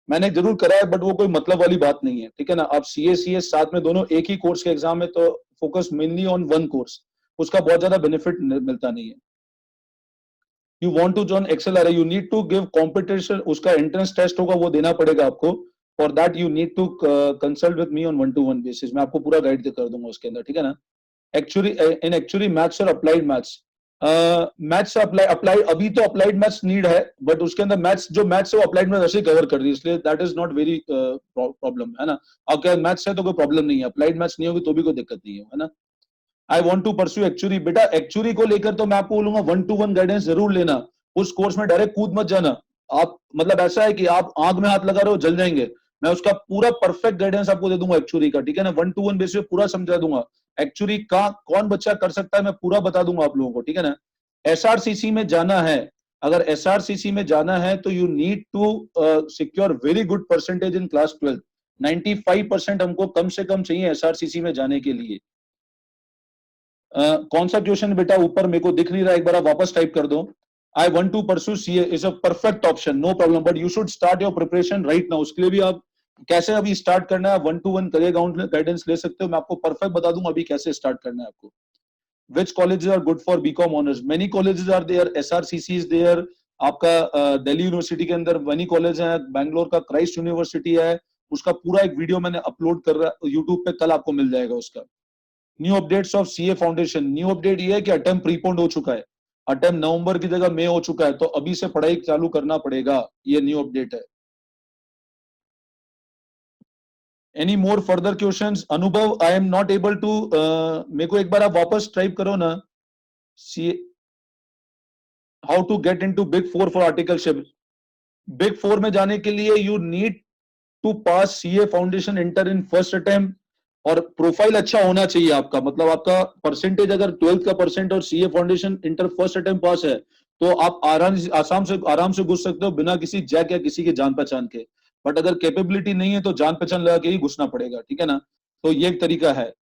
मैंने जरूर करा है, बट वो कोई मतलब वाली बात नहीं है, ठीक है ना। आप सीए सीएस साथ में दोनों एक ही कोर्स के एग्जाम में, तो focus mainly on one course, उसका बहुत ज्यादा बेनिफिट मिलता नहीं है। You want to join XLRI, you need to give competition, उसका एंट्रेंस टेस्ट होगा, वो देना पड़ेगा आपको। For that you need to consult with me on 1-to-1 basis. मैं आपको पूरा गाइड कर दूंगा उसके अंदर, ठीक है ना। एक्चुअली मैथ्स और अप्लाइड मैथ्स, मैथ्स अप्लाइड अभी तो अप्लाइड मैथ्स नीड है, बट उसके अंदर मैथ्स जो मैथ्स है वो अप्लाइड मैथ्स ऐसे कवर कर रही है, इसलिए that is not very problem, है ना। अगर मैथ्स है तो कोई प्रॉब्लम नहीं है, अप्लाइड मैथ्स नहीं होगी तो भी कोई दिक्कत नहीं है ना। I want to pursue actually, बेटा एक्चुअली को लेकर तो मैं आपको बोलूंगा 1-to-1 गाइडेंस जरूर लेना। उस कोर्स में डायरेक्ट कूद मत जाना। आप मतलब ऐसा है कि आप आग में हाथ लगा रहे हो जल जाएंगे, मैं उसका पूरा परफेक्ट गाइडेंस आपको दे दूंगा एक्चुअली का, ठीक है ना। 1-to-1 बेसिस पे पूरा समझा दूंगा। एक्चुअली का कौन बच्चा कर सकता है मैं पूरा बता दूंगा आप लोगों को, ठीक है ना। एसआरसीसी में जाना है, अगर एसआरसीसी में जाना है तो you need to secure very good percentage in class 12। 95% हमको कम से कम चाहिए एसआरसीसी में जाने के लिए। कौन सा क्वेश्चन बेटा ऊपर मेरे को दिख नहीं रहा, एक बार आप वापस टाइप कर दो। I want to pursue CA is a perfect option, no problem, but you should start your preparation right now. उसके लिए भी आप कैसे अभी स्टार्ट करना है, 1-to-1 करियर गाइडेंस ले सकते हो, मैं आपको परफेक्ट बता दूंगा अभी कैसे स्टार्ट करना है आपको। Which colleges are good for BCom honors? Many colleges are there, SRCC is there, आपका दिल्ली यूनिवर्सिटी के अंदर मनी कॉलेज है, बैंगलोर का क्राइस्ट यूनिवर्सिटी है, उसका पूरा एक वीडियो मैंने अपलोड कर रहा यूट्यूब पे, कल आपको मिल जाएगा उसका। New updates of CA foundation, new update ये है कि अटेम्प्ट प्रीपोन्ड हो चुका है, अटेम्प्ट नवंबर की जगह मई हो चुका है, तो अभी से पढ़ाई चालू करना पड़ेगा, ये न्यू अपडेट है। Any more further questions? अनुभव, I am not able to, मेरे को एक बार आप वापस टाइप करो ना। See how to get into big four for articleship. Big four में जाने के लिए you need to pass CA foundation inter in first attempt, और प्रोफाइल अच्छा होना चाहिए आपका, मतलब आपका परसेंटेज अगर 12th का परसेंट और CA foundation inter first attempt pass है तो आप आराम से घुस सकते हो बिना किसी जैक या किसी के जान पहचान के। बट अगर कैपेबिलिटी नहीं है तो जान पहचान लगा के ही घुसना पड़ेगा, ठीक है ना। तो ये एक तरीका है।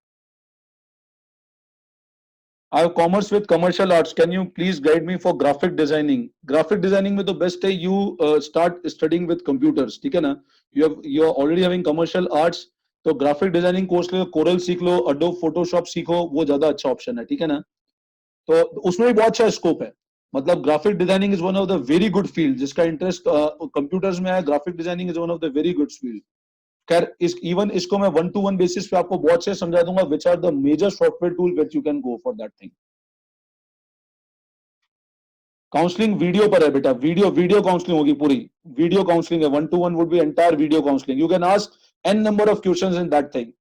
I have commerce with commercial arts. Can you please guide me for graphic designing? Graphic designing में तो best है you start studying with computers, ठीक है ना। You are already having commercial arts, तो graphic designing कोर्स लो, Corel सीख लो, Adobe Photoshop सीखो, वो ज्यादा अच्छा ऑप्शन है, ठीक है ना। तो उसमें भी बहुत अच्छा स्कोप है, मतलब graphic designing is one of the very good field. जिसका इंटरेस्ट कंप्यूटर्स में है, graphic designing is one of the very good field. खैर इवन इसको मैं 1-to-1 बेसिस पे आपको बहुत से समझा दूंगा which are the major software tool which you can go for that thing. Counselling video पर है बेटा, वीडियो काउंसलिंग होगी पूरी, वीडियो काउंसलिंग है। 1-to-1 would be entire video counselling. You can ask an number of questions in that thing.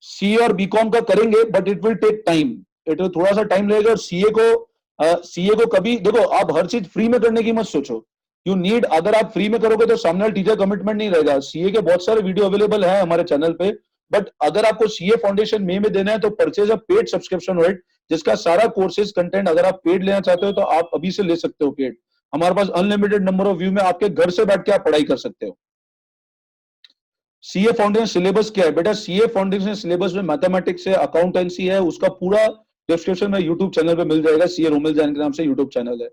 CA और BCom का करेंगे but it will take time, इट थोड़ा सा टाइम लगेगा। और सीए को कभी देखो, आप हर चीज फ्री में करने की मत सोचो। यू नीड, अगर आप फ्री में करोगे तो सामने वाला टीचर कमिटमेंट नहीं रहेगा। सीए के बहुत सारे वीडियो अवेलेबल है हमारे चैनल पे, बट अगर आपको सीए फाउंडेशन में देना है तो purchase a paid subscription right, जिसका सारा कोर्सेज कंटेंट अगर आप पेड लेना चाहते हो तो आप अभी से ले सकते हो पेड। हमारे पास अनलिमिटेड नंबर ऑफ व्यू में आपके घर से बैठ के आप पढ़ाई कर सकते हो। सीए फाउंडेशन सिलेबस क्या है बेटा? सीए फाउंडेशन सिलेबस में मैथमेटिक्स है, अकाउंटेंसी है, उसका पूरा डिस्क्रिप्शन में यूट्यूब चैनल पे मिल जाएगा। सीए रोमिल जैन के नाम से यूट्यूब चैनल है।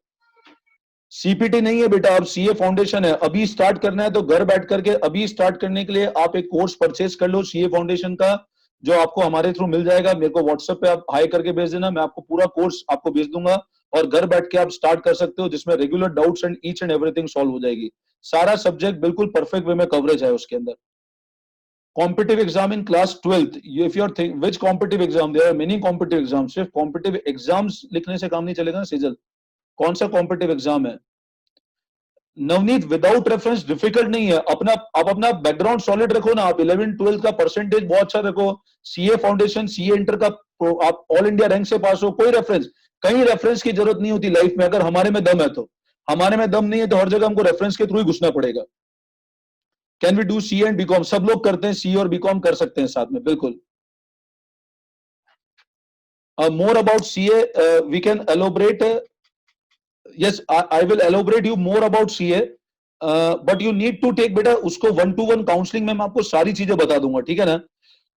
सीपीटी नहीं है बेटा, अब सीए फाउंडेशन है। अभी स्टार्ट करना है तो घर बैठ करके अभी स्टार्ट करने के लिए आप एक कोर्स परचेज कर लो सीए फाउंडेशन का, जो आपको हमारे थ्रू मिल जाएगा। मेरे को व्हाट्सएप पे आप हाई करके भेज देना, मैं आपको पूरा कोर्स आपको भेज दूंगा और घर बैठ के आप स्टार्ट कर सकते हो, जिसमें regular doubts and each and everything solve हो जाएगी। सारा सब्जेक्ट बिल्कुल परफेक्ट वे में कवरेज है उसके अंदर। Competitive exam in class 12th, if you are think which competitive exam, there are many competitive exam. सिर्फ कॉम्पिटिटिव एग्जाम्स लिखने से काम नहीं चलेगा ना सेजल, कौन सा कॉम्पिटिटिव एग्जाम है? नवनीत, विदाउट रेफरेंस डिफिकल्ट नहीं है। आप अपना बैकग्राउंड सॉलिड रखो ना, आप 11th-12th का परसेंटेज बहुत अच्छा रखो, सीए फाउंडेशन सीए इंटर का आप ऑल इंडिया रैंक से पास हो, कोई रेफरेंस, कहीं रेफरेंस की जरूरत नहीं होती लाइफ में। अगर हमारे में दम है तो, हमारे में दम नहीं है तो हर जगह हमको रेफरेंस के थ्रू ही घुसना पड़ेगा। Can we do CA and BCom? सब लोग करते हैं, सीए और बीकॉम कर सकते हैं साथ में, बिल्कुल। More about CA we can elaborate. Yes, I will elaborate you more about CA, but you need to take बेटा उसको 1-to-1 काउंसलिंग में मैं आपको सारी चीजें बता दूंगा, ठीक है ना।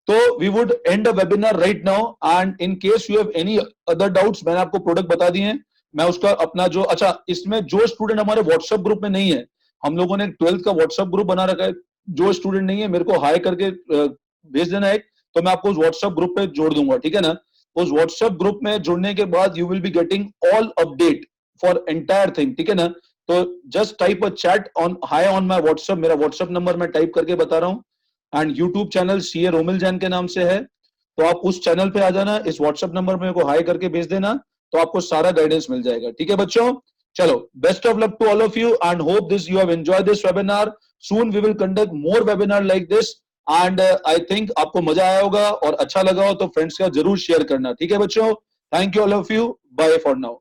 तो we would end a webinar right now and in case you have any other doubts, मैंने आपको प्रोडक्ट बता दिए हैं, मैं उसका अपना जो, अच्छा इसमें जो स्टूडेंट हमारे व्हाट्सएप ग्रुप में नहीं है, हम लोगों ने 12th का व्हाट्सएप ग्रुप बना रखा है, जो स्टूडेंट नहीं है मेरे को हाई करके भेज देना है, तो मैं आपको उस व्हाट्सएप ग्रुप पे जोड़ दूंगा, ठीक है ना। उस व्हाट्सएप ग्रुप में जुड़ने के बाद you will be getting all update for entire thing, ठीक है ना। तो just type a chat on high on my WhatsApp, मेरा व्हाट्सएप नंबर मैं टाइप करके बता रहा हूँ, and YouTube channel CA Romil Jain के नाम से है, तो आप उस चैनल पे आ जाना, इस व्हाट्सएप नंबर मेरे को हाई करके भेज देना, तो आपको सारा गाइडेंस मिल जाएगा, ठीक है बच्चों। चलो, best of luck to all of you and hope this you have enjoyed this webinar. Soon we will conduct more webinar like this and I think आपको मजा आया होगा और अच्छा लगा हो तो फ्रेंड्स का जरूर शेयर करना, ठीक है बच्चों। Thank you all of you, bye for now.